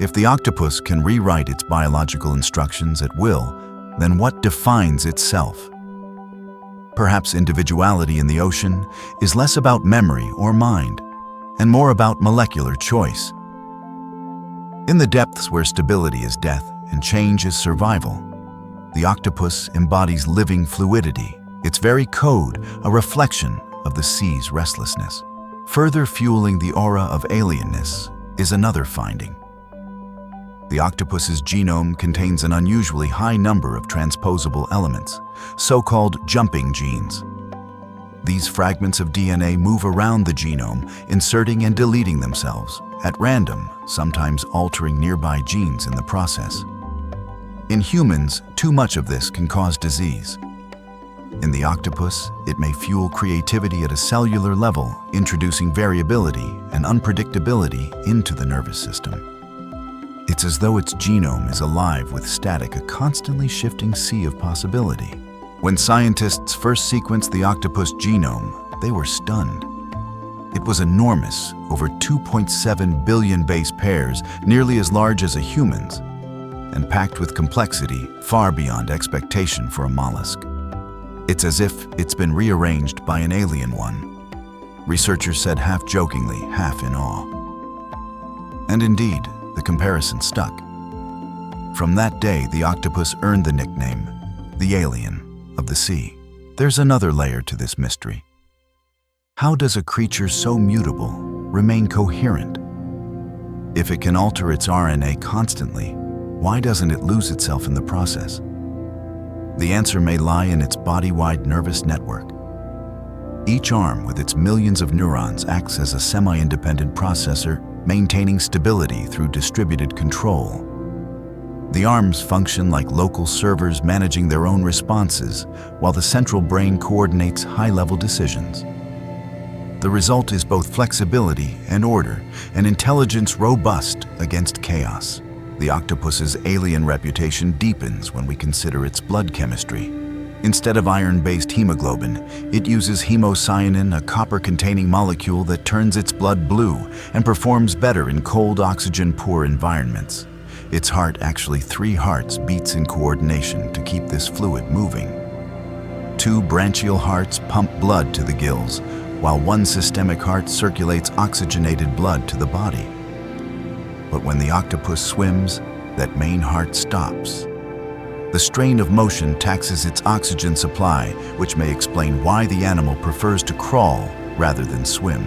If the octopus can rewrite its biological instructions at will, then what defines itself? Perhaps individuality in the ocean is less about memory or mind, and more about molecular choice. In the depths where stability is death and change is survival, the octopus embodies living fluidity, its very code a reflection of the sea's restlessness. Further fueling the aura of alienness is another finding. The octopus's genome contains an unusually high number of transposable elements, so-called jumping genes. These fragments of DNA move around the genome, inserting and deleting themselves at random, sometimes altering nearby genes in the process. In humans, too much of this can cause disease. In the octopus, it may fuel creativity at a cellular level, introducing variability and unpredictability into the nervous system. It's as though its genome is alive with static, a constantly shifting sea of possibility. When scientists first sequenced the octopus genome, they were stunned. It was enormous, over 2.7 billion base pairs, nearly as large as a human's, and packed with complexity far beyond expectation for a mollusk. It's as if it's been rearranged by an alien one, researchers said, half jokingly, half in awe. And indeed, the comparison stuck. From that day, the octopus earned the nickname, the alien of the sea. There's another layer to this mystery. How does a creature so mutable remain coherent? If it can alter its RNA constantly, why doesn't it lose itself in the process? The answer may lie in its body-wide nervous network. Each arm with its millions of neurons acts as a semi-independent processor, maintaining stability through distributed control. The arms function like local servers managing their own responses, while the central brain coordinates high-level decisions. The result is both flexibility and order, an intelligence robust against chaos. The octopus's alien reputation deepens when we consider its blood chemistry. Instead of iron-based hemoglobin, it uses hemocyanin, a copper-containing molecule that turns its blood blue and performs better in cold, oxygen-poor environments. Its heart, actually 3 hearts, beats in coordination to keep this fluid moving. 2 branchial hearts pump blood to the gills, while 1 systemic heart circulates oxygenated blood to the body. But when the octopus swims, that main heart stops. The strain of motion taxes its oxygen supply, which may explain why the animal prefers to crawl rather than swim.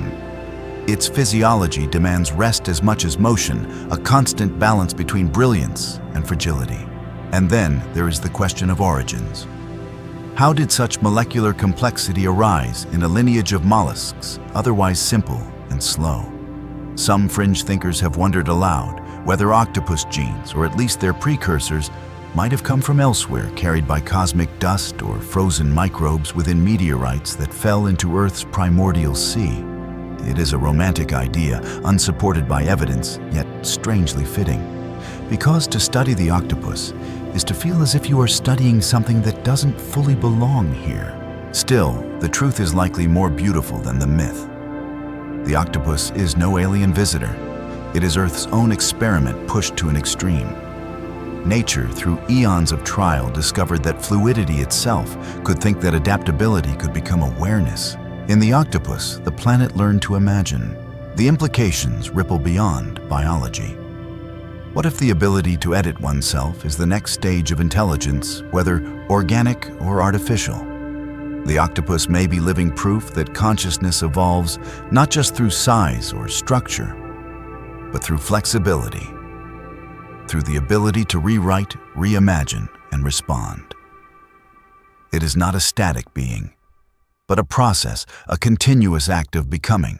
Its physiology demands rest as much as motion, a constant balance between brilliance and fragility. And then there is the question of origins. How did such molecular complexity arise in a lineage of mollusks, otherwise simple and slow? Some fringe thinkers have wondered aloud whether octopus genes, or at least their precursors, might have come from elsewhere, carried by cosmic dust or frozen microbes within meteorites that fell into Earth's primordial sea. It is a romantic idea, unsupported by evidence, yet strangely fitting. Because to study the octopus is to feel as if you are studying something that doesn't fully belong here. Still, the truth is likely more beautiful than the myth. The octopus is no alien visitor. It is Earth's own experiment pushed to an extreme. Nature, through eons of trial, discovered that fluidity itself could think that adaptability could become awareness. In the octopus, the planet learned to imagine. The implications ripple beyond biology. What if the ability to edit oneself is the next stage of intelligence, whether organic or artificial? The octopus may be living proof that consciousness evolves not just through size or structure, but through flexibility, through the ability to rewrite, reimagine, and respond. It is not a static being, but a process, a continuous act of becoming.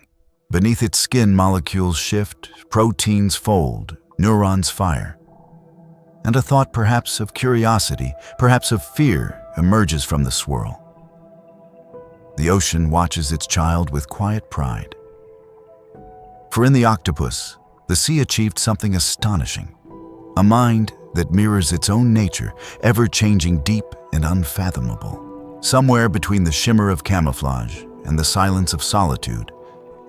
Beneath its skin, molecules shift, proteins fold, neurons fire. And a thought, perhaps of curiosity, perhaps of fear, emerges from the swirl. The ocean watches its child with quiet pride. For in the octopus, the sea achieved something astonishing. A mind that mirrors its own nature, ever-changing, deep and unfathomable. Somewhere between the shimmer of camouflage and the silence of solitude,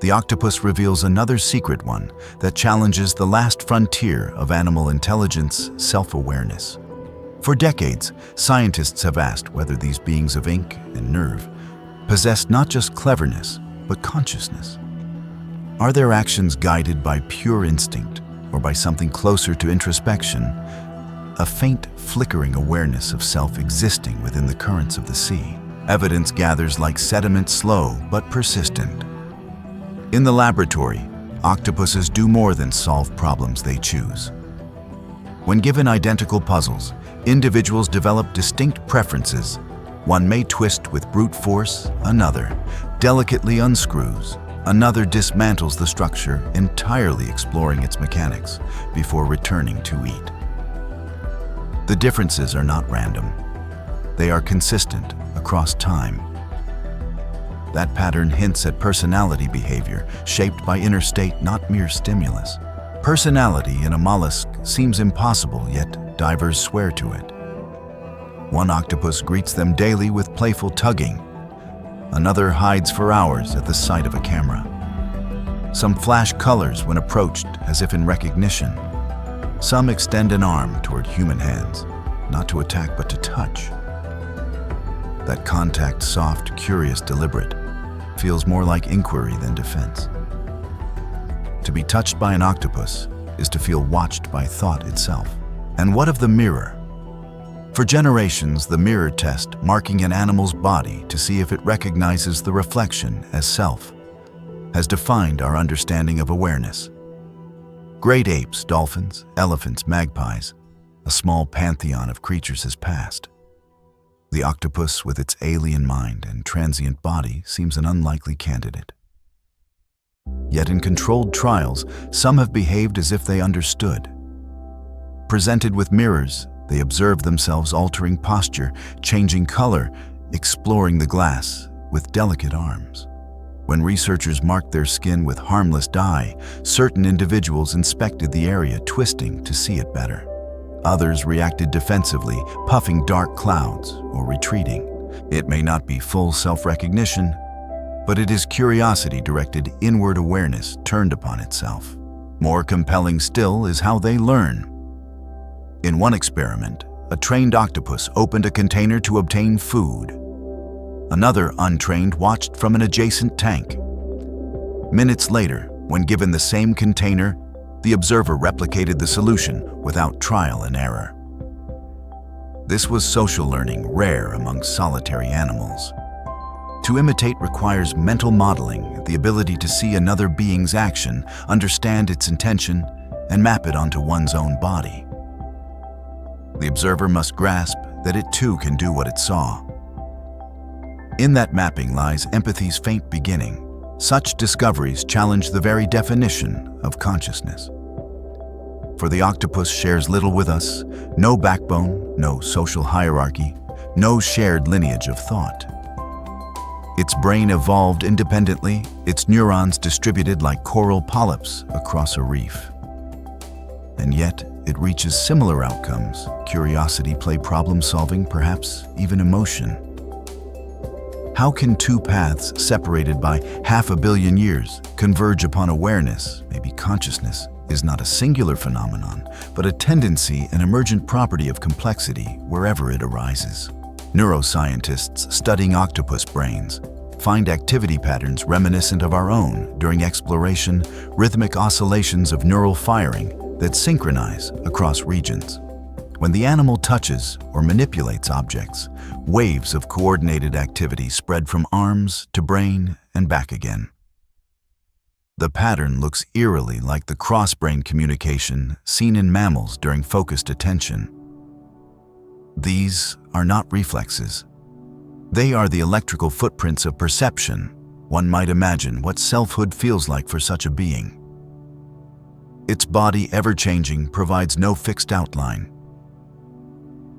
the octopus reveals another secret one that challenges the last frontier of animal intelligence, self-awareness. For decades, scientists have asked whether these beings of ink and nerve possess not just cleverness, but consciousness. Are their actions guided by pure instinct or by something closer to introspection, a faint, flickering awareness of self existing within the currents of the sea? Evidence gathers like sediment, slow but persistent. In the laboratory, octopuses do more than solve problems they choose. When given identical puzzles, individuals develop distinct preferences. One may twist with brute force, another delicately unscrews, another dismantles the structure, entirely exploring its mechanics before returning to eat. The differences are not random. They are consistent across time. That pattern hints at personality behavior shaped by inner state, not mere stimulus. Personality in a mollusk seems impossible, yet divers swear to it. One octopus greets them daily with playful tugging. Another hides for hours at the sight of a camera. Some flash colors when approached as if in recognition. Some extend an arm toward human hands, not to attack but to touch. That contact, soft, curious, deliberate, feels more like inquiry than defense. To be touched by an octopus is to feel watched by thought itself. And what of the mirror? For generations, the mirror test, marking an animal's body to see if it recognizes the reflection as self, has defined our understanding of awareness. Great apes, dolphins, elephants, magpies, a small pantheon of creatures has passed. The octopus, with its alien mind and transient body, seems an unlikely candidate. Yet in controlled trials, some have behaved as if they understood. Presented with mirrors, they observe themselves altering posture, changing color, exploring the glass with delicate arms. When researchers marked their skin with harmless dye, certain individuals inspected the area, twisting to see it better. Others reacted defensively, puffing dark clouds or retreating. It may not be full self-recognition, but it is curiosity-directed inward awareness turned upon itself. More compelling still is how they learn. In one experiment, a trained octopus opened a container to obtain food. Another, untrained, watched from an adjacent tank. Minutes later, when given the same container, the observer replicated the solution without trial and error. This was social learning, rare among solitary animals. To imitate requires mental modeling, the ability to see another being's action, understand its intention, and map it onto one's own body. The observer must grasp that it too can do what it saw. In that mapping lies empathy's faint beginning. Such discoveries challenge the very definition of consciousness. For the octopus shares little with us, no backbone, no social hierarchy, no shared lineage of thought. Its brain evolved independently, its neurons distributed like coral polyps across a reef. And yet, it reaches similar outcomes: curiosity, play, problem-solving, perhaps even emotion. How can two paths separated by 500 million years converge upon awareness? Maybe consciousness is not a singular phenomenon, but a tendency, an emergent property of complexity wherever it arises. Neuroscientists studying octopus brains find activity patterns reminiscent of our own during exploration, rhythmic oscillations of neural firing that synchronize across regions. When the animal touches or manipulates objects, waves of coordinated activity spread from arms to brain and back again. The pattern looks eerily like the cross-brain communication seen in mammals during focused attention. These are not reflexes. They are the electrical footprints of perception. One might imagine what selfhood feels like for such a being. Its body, ever-changing, provides no fixed outline.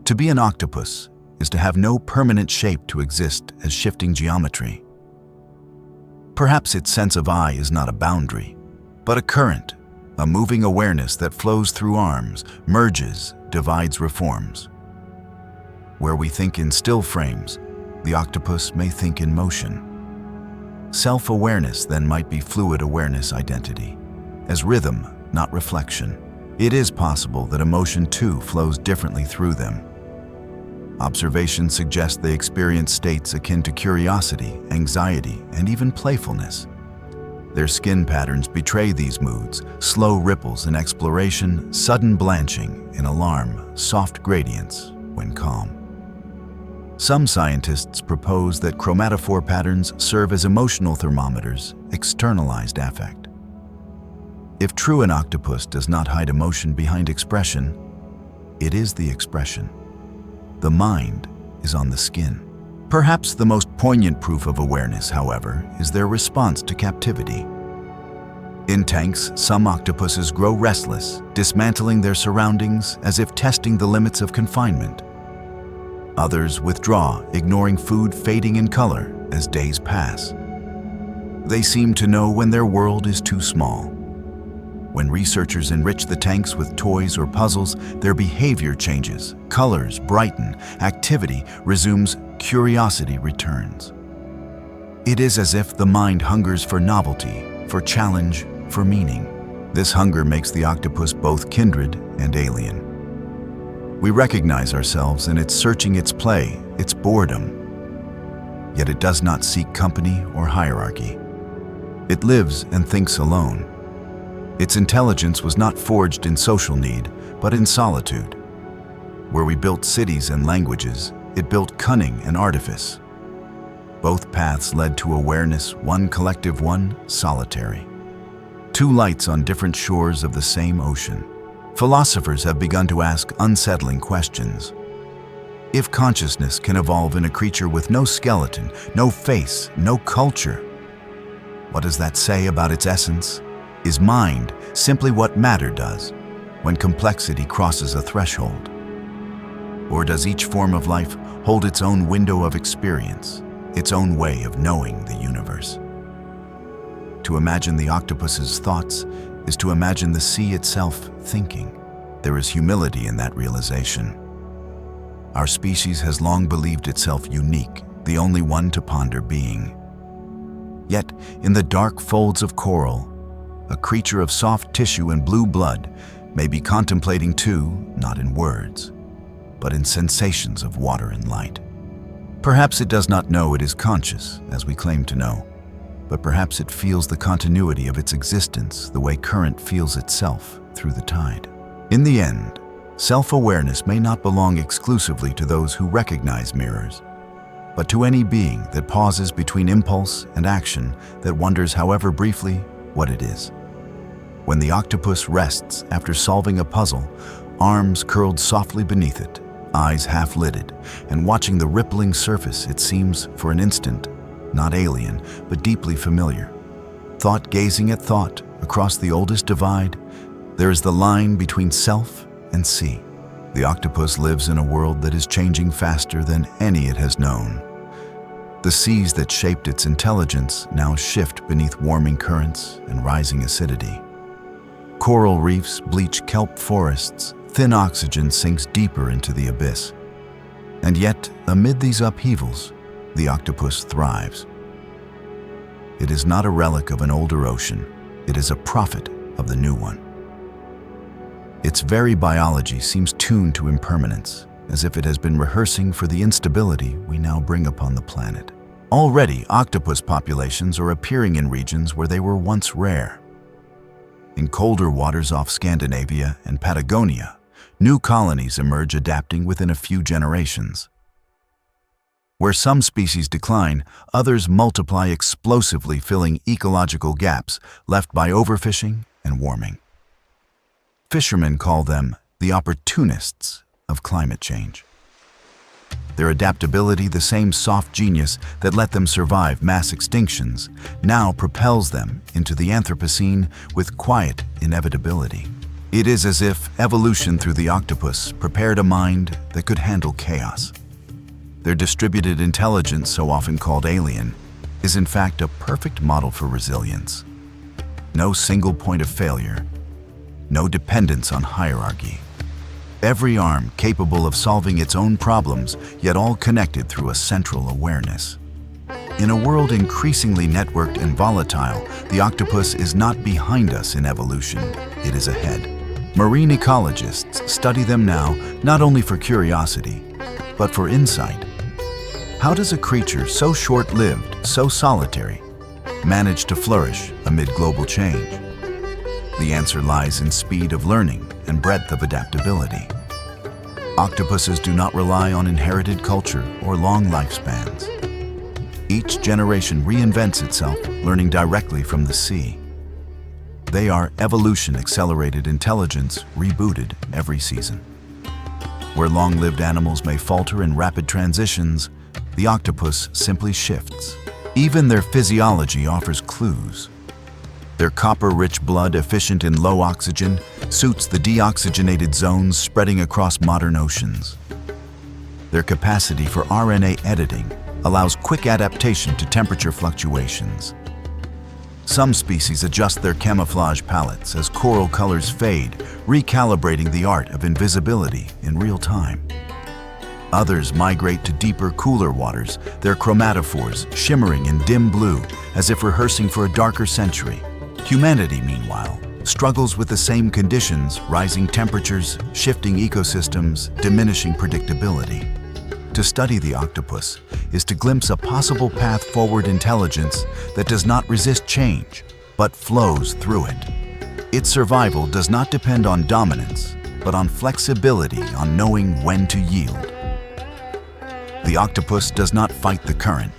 To be an octopus is to have no permanent shape, to exist as shifting geometry. Perhaps its sense of I is not a boundary, but a current, a moving awareness that flows through arms, merges, divides, reforms. Where we think in still frames, the octopus may think in motion. Self-awareness then might be fluid awareness identity, as rhythm, not reflection. It is possible that emotion too flows differently through them. Observations suggest they experience states akin to curiosity, anxiety, and even playfulness. Their skin patterns betray these moods: slow ripples in exploration, sudden blanching in alarm, soft gradients when calm. Some scientists propose that chromatophore patterns serve as emotional thermometers, externalized affect. If true, an octopus does not hide emotion behind expression, it is the expression. The mind is on the skin. Perhaps the most poignant proof of awareness, however, is their response to captivity. In tanks, some octopuses grow restless, dismantling their surroundings as if testing the limits of confinement. Others withdraw, ignoring food fading in color as days pass. They seem to know when their world is too small. When researchers enrich the tanks with toys or puzzles, their behavior changes, colors brighten, activity resumes, curiosity returns. It is as if the mind hungers for novelty, for challenge, for meaning. This hunger makes the octopus both kindred and alien. We recognize ourselves in its searching, its play, its boredom. Yet it does not seek company or hierarchy. It lives and thinks alone. Its intelligence was not forged in social need, but in solitude. Where we built cities and languages, it built cunning and artifice. Both paths led to awareness, one collective, one solitary. Two lights on different shores of the same ocean. Philosophers have begun to ask unsettling questions. If consciousness can evolve in a creature with no skeleton, no face, no culture, what does that say about its essence? Is mind simply what matter does when complexity crosses a threshold? Or does each form of life hold its own window of experience, its own way of knowing the universe? To imagine the octopus's thoughts is to imagine the sea itself thinking. There is humility in that realization. Our species has long believed itself unique, the only one to ponder being. Yet, in the dark folds of coral, a creature of soft tissue and blue blood may be contemplating too, not in words, but in sensations of water and light. Perhaps it does not know it is conscious, as we claim to know, but perhaps it feels the continuity of its existence the way current feels itself through the tide. In the end, self-awareness may not belong exclusively to those who recognize mirrors, but to any being that pauses between impulse and action, that wonders, however briefly, what it is. When the octopus rests after solving a puzzle, arms curled softly beneath it, eyes half-lidded, and watching the rippling surface, it seems, for an instant, not alien, but deeply familiar. Thought gazing at thought, across the oldest divide, there is the line between self and sea. The octopus lives in a world that is changing faster than any it has known. The seas that shaped its intelligence now shift beneath warming currents and rising acidity. Coral reefs bleach kelp forests, thin oxygen sinks deeper into the abyss. And yet, amid these upheavals, the octopus thrives. It is not a relic of an older ocean, it is a prophet of the new one. Its very biology seems tuned to impermanence, as if it has been rehearsing for the instability we now bring upon the planet. Already, octopus populations are appearing in regions where they were once rare. In colder waters off Scandinavia and Patagonia, new colonies emerge, adapting within a few generations. Where some species decline, others multiply explosively, filling ecological gaps left by overfishing and warming. Fishermen call them the opportunists of climate change. Their adaptability, the same soft genius that let them survive mass extinctions, now propels them into the Anthropocene with quiet inevitability. It is as if evolution through the octopus prepared a mind that could handle chaos. Their distributed intelligence, so often called alien, is in fact a perfect model for resilience. No single point of failure, no dependence on hierarchy. Every arm capable of solving its own problems, yet all connected through a central awareness. In a world increasingly networked and volatile, the octopus is not behind us in evolution, it is ahead. Marine ecologists study them now not only for curiosity, but for insight. How does a creature so short-lived, so solitary, manage to flourish amid global change? The answer lies in speed of learning and breadth of adaptability. Octopuses do not rely on inherited culture or long lifespans. Each generation reinvents itself, learning directly from the sea. They are evolution-accelerated intelligence rebooted every season. Where long-lived animals may falter in rapid transitions, the octopus simply shifts. Even their physiology offers clues. Their copper-rich blood, efficient in low oxygen, suits the deoxygenated zones spreading across modern oceans. Their capacity for RNA editing allows quick adaptation to temperature fluctuations. Some species adjust their camouflage palettes as coral colors fade, recalibrating the art of invisibility in real time. Others migrate to deeper, cooler waters, their chromatophores shimmering in dim blue as if rehearsing for a darker century. Humanity, meanwhile, struggles with the same conditions: rising temperatures, shifting ecosystems, diminishing predictability. To study the octopus is to glimpse a possible path forward intelligence that does not resist change, but flows through it. Its survival does not depend on dominance, but on flexibility, on knowing when to yield. The octopus does not fight the current.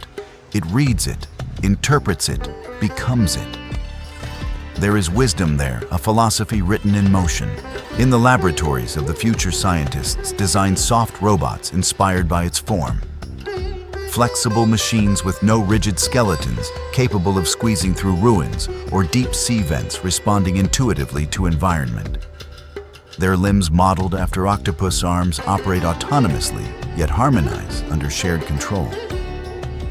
It reads it, interprets it, becomes it. There is wisdom there, a philosophy written in motion. In the laboratories of the future, scientists design soft robots inspired by its form. Flexible machines with no rigid skeletons, capable of squeezing through ruins or deep sea vents, responding intuitively to environment. Their limbs, modeled after octopus arms, operate autonomously, yet harmonize under shared control.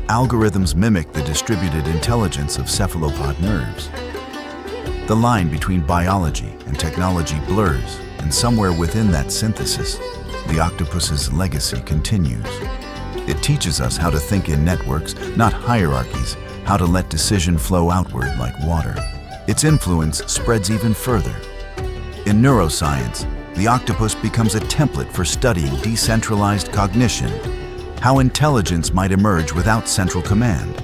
Algorithms mimic the distributed intelligence of cephalopod nerves. The line between biology and technology blurs, and somewhere within that synthesis, the octopus's legacy continues. It teaches us how to think in networks, not hierarchies, how to let decision flow outward like water. Its influence spreads even further. In neuroscience, the octopus becomes a template for studying decentralized cognition, how intelligence might emerge without central command.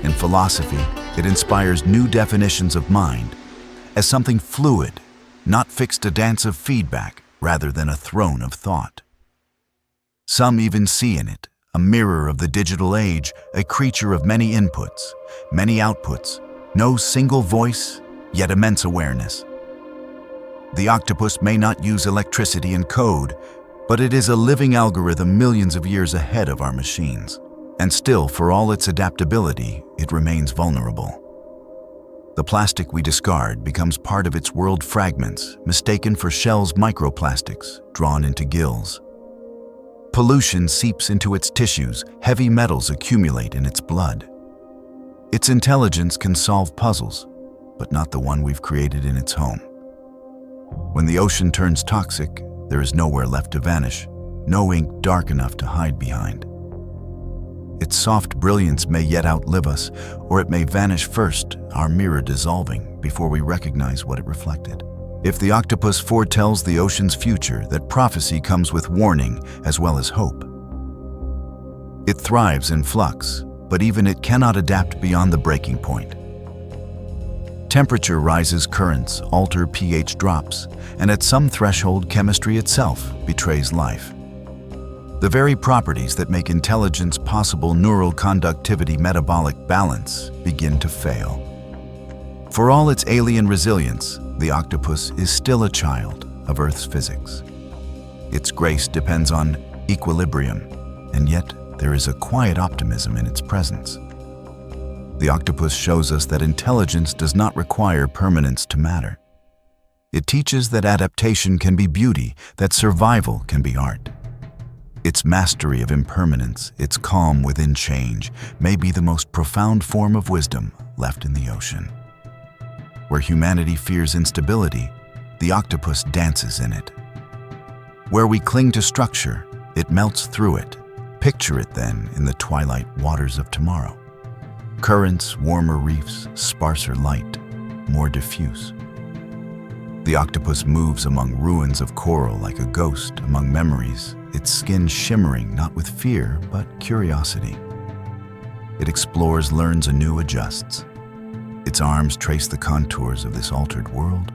In philosophy, it inspires new definitions of mind as something fluid, not fixed, a dance of feedback rather than a throne of thought. Some even see in it a mirror of the digital age, a creature of many inputs, many outputs, no single voice, yet immense awareness. The octopus may not use electricity and code, but it is a living algorithm millions of years ahead of our machines. And still, for all its adaptability, it remains vulnerable. The plastic we discard becomes part of its world, fragments, mistaken for shells, microplastics, drawn into gills. Pollution seeps into its tissues, heavy metals accumulate in its blood. Its intelligence can solve puzzles, but not the one we've created in its home. When the ocean turns toxic, there is nowhere left to vanish, no ink dark enough to hide behind. Its soft brilliance may yet outlive us, or it may vanish first, our mirror dissolving before we recognize what it reflected. If the octopus foretells the ocean's future, that prophecy comes with warning as well as hope. It thrives in flux, but even it cannot adapt beyond the breaking point. Temperature rises, currents alter, pH drops, and at some threshold, chemistry itself betrays life. The very properties that make intelligence possible, neural conductivity, metabolic balance, begin to fail. For all its alien resilience, the octopus is still a child of Earth's physics. Its grace depends on equilibrium, and yet there is a quiet optimism in its presence. The octopus shows us that intelligence does not require permanence to matter. It teaches that adaptation can be beauty, that survival can be art. Its mastery of impermanence, its calm within change, may be the most profound form of wisdom left in the ocean. Where humanity fears instability, the octopus dances in it. Where we cling to structure, it melts through it. Picture it then in the twilight waters of tomorrow. Currents, warmer reefs, sparser light, more diffuse. The octopus moves among ruins of coral like a ghost among memories, its skin shimmering not with fear but curiosity. It explores, learns anew, adjusts. Its arms trace the contours of this altered world,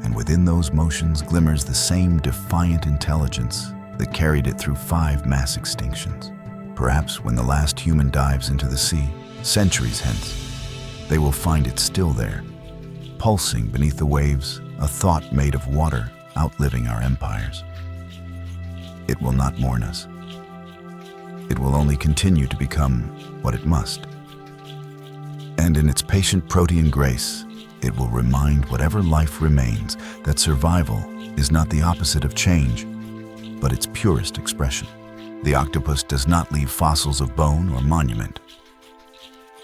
and within those motions glimmers the same defiant intelligence that carried it through 5 mass extinctions. Perhaps when the last human dives into the sea, centuries hence, they will find it still there, pulsing beneath the waves, a thought made of water, outliving our empires. It will not mourn us. It will only continue to become what it must. And in its patient protean grace, it will remind whatever life remains that survival is not the opposite of change, but its purest expression. The octopus does not leave fossils of bone or monument.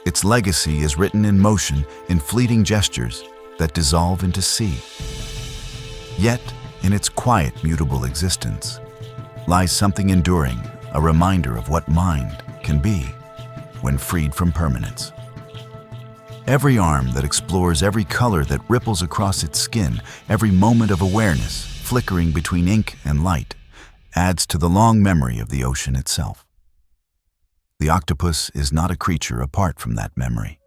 Its legacy is written in motion, in fleeting gestures that dissolve into sea. Yet, in its quiet, mutable existence, lies something enduring, a reminder of what mind can be when freed from permanence. Every arm that explores, every color that ripples across its skin, every moment of awareness, flickering between ink and light, adds to the long memory of the ocean itself. The octopus is not a creature apart from that memory.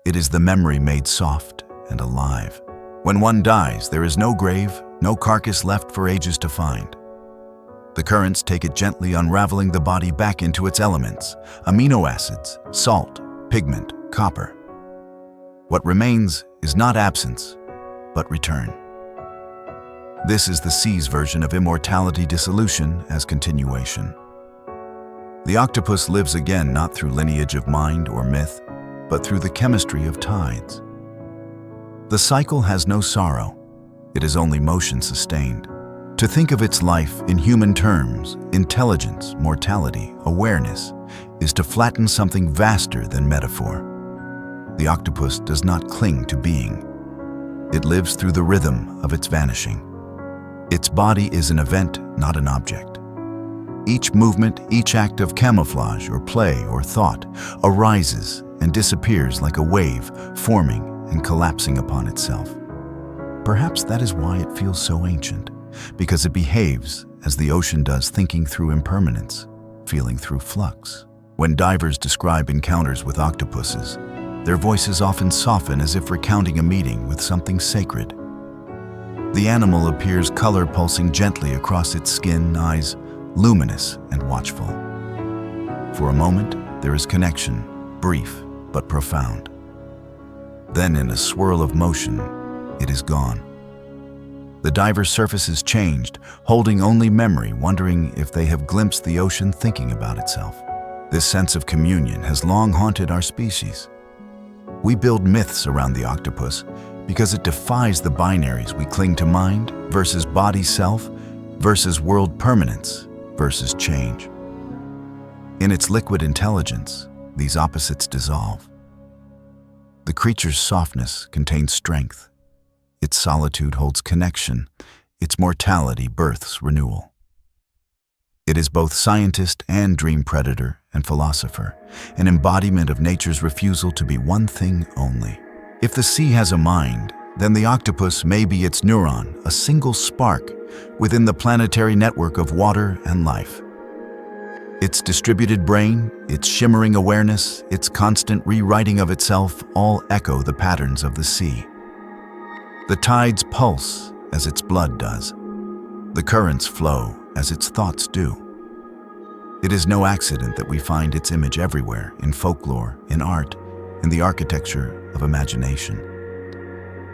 It is the memory made soft and alive. When one dies, there is no grave, no carcass left for ages to find. The currents take it gently, unraveling the body back into its elements: amino acids, salt, pigment, copper. What remains is not absence, but return. This is the sea's version of immortality, dissolution as continuation. The octopus lives again not through lineage of mind or myth, but through the chemistry of tides. The cycle has no sorrow, it is only motion sustained. To think of its life in human terms, intelligence, mortality, awareness, is to flatten something vaster than metaphor. The octopus does not cling to being. It lives through the rhythm of its vanishing. Its body is an event, not an object. Each movement, each act of camouflage or play or thought arises and disappears like a wave, forming and collapsing upon itself. Perhaps that is why it feels so ancient, because it behaves as the ocean does, thinking through impermanence, feeling through flux. When divers describe encounters with octopuses, their voices often soften as if recounting a meeting with something sacred. The animal appears, color pulsing gently across its skin, eyes luminous and watchful. For a moment, there is connection, brief but profound. Then, in a swirl of motion, it is gone. The diver's surface is changed, holding only memory, wondering if they have glimpsed the ocean thinking about itself. This sense of communion has long haunted our species. We build myths around the octopus because it defies the binaries we cling to: mind versus body self versus world permanence versus change. In its liquid intelligence, these opposites dissolve. The creature's softness contains strength. Its solitude holds connection. Its mortality births renewal. It is both scientist and dream predator and philosopher, an embodiment of nature's refusal to be one thing only. If the sea has a mind, then the octopus may be its neuron, a single spark within the planetary network of water and life. Its distributed brain, its shimmering awareness, its constant rewriting of itself all echo the patterns of the sea. The tides pulse as its blood does. The currents flow as its thoughts do. It is no accident that we find its image everywhere, in folklore, in art, in the architecture of imagination.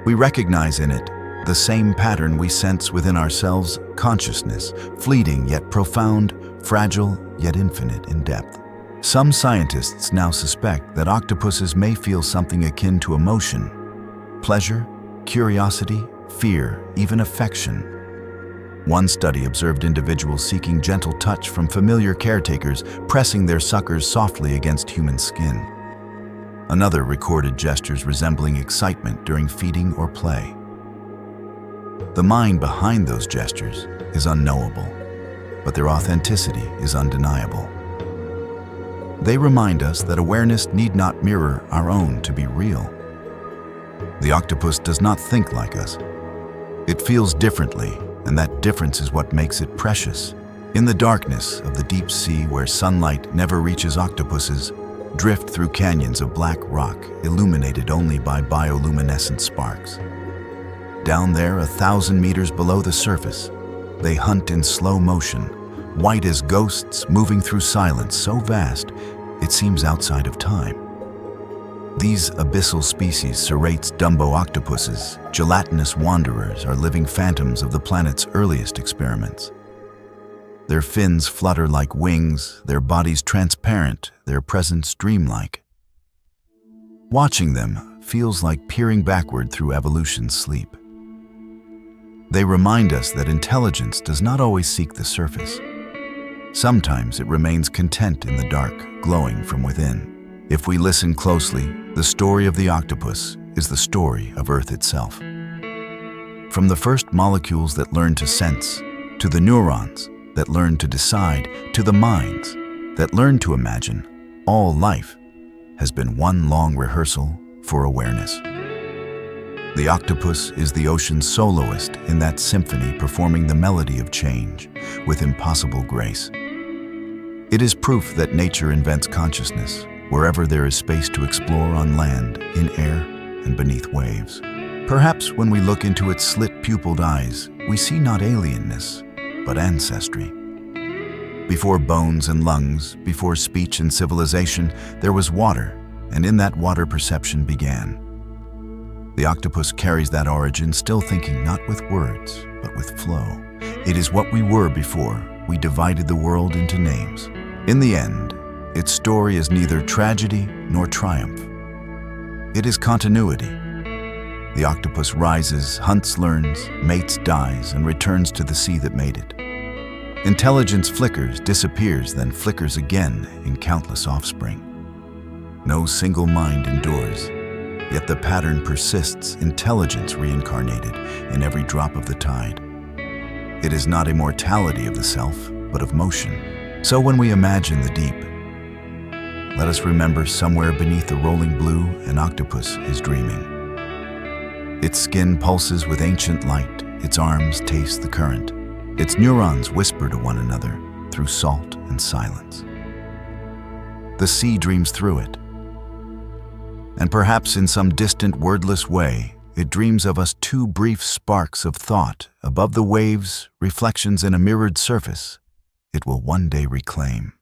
We recognize in it the same pattern we sense within ourselves: consciousness, fleeting yet profound, fragile yet infinite in depth. Some scientists now suspect that octopuses may feel something akin to emotion: pleasure, curiosity, fear, even affection. One study observed individuals seeking gentle touch from familiar caretakers, pressing their suckers softly against human skin. Another recorded gestures resembling excitement during feeding or play. The mind behind those gestures is unknowable, but their authenticity is undeniable. They remind us that awareness need not mirror our own to be real. The octopus does not think like us. It feels differently, and that difference is what makes it precious. In the darkness of the deep sea where sunlight never reaches, octopuses drift through canyons of black rock illuminated only by bioluminescent sparks. Down there, 1,000 meters below the surface, they hunt in slow motion, white as ghosts moving through silence so vast it seems outside of time. These abyssal species, serrates, Dumbo octopuses, gelatinous wanderers, are living phantoms of the planet's earliest experiments. Their fins flutter like wings, their bodies transparent, their presence dreamlike. Watching them feels like peering backward through evolution's sleep. They remind us that intelligence does not always seek the surface. Sometimes it remains content in the dark, glowing from within. If we listen closely, the story of the octopus is the story of Earth itself. From the first molecules that learn to sense, to the neurons that learn to decide, to the minds that learn to imagine, all life has been one long rehearsal for awareness. The octopus is the ocean's soloist in that symphony, performing the melody of change with impossible grace. It is proof that nature invents consciousness wherever there is space to explore, on land, in air, and beneath waves. Perhaps when we look into its slit-pupiled eyes, we see not alienness, but ancestry. Before bones and lungs, before speech and civilization, there was water, and in that water perception began. The octopus carries that origin, still thinking not with words, but with flow. It is what we were before we divided the world into names. In the end, its story is neither tragedy nor triumph. It is continuity. The octopus rises, hunts, learns, mates, dies, and returns to the sea that made it. Intelligence flickers, disappears, then flickers again in countless offspring. No single mind endures, yet the pattern persists, intelligence reincarnated in every drop of the tide. It is not immortality of the self, but of motion. So when we imagine the deep, let us remember somewhere beneath the rolling blue, an octopus is dreaming. Its skin pulses with ancient light, its arms taste the current, its neurons whisper to one another through salt and silence. The sea dreams through it, and perhaps in some distant wordless way, it dreams of us, two brief sparks of thought above the waves, reflections in a mirrored surface it will one day reclaim.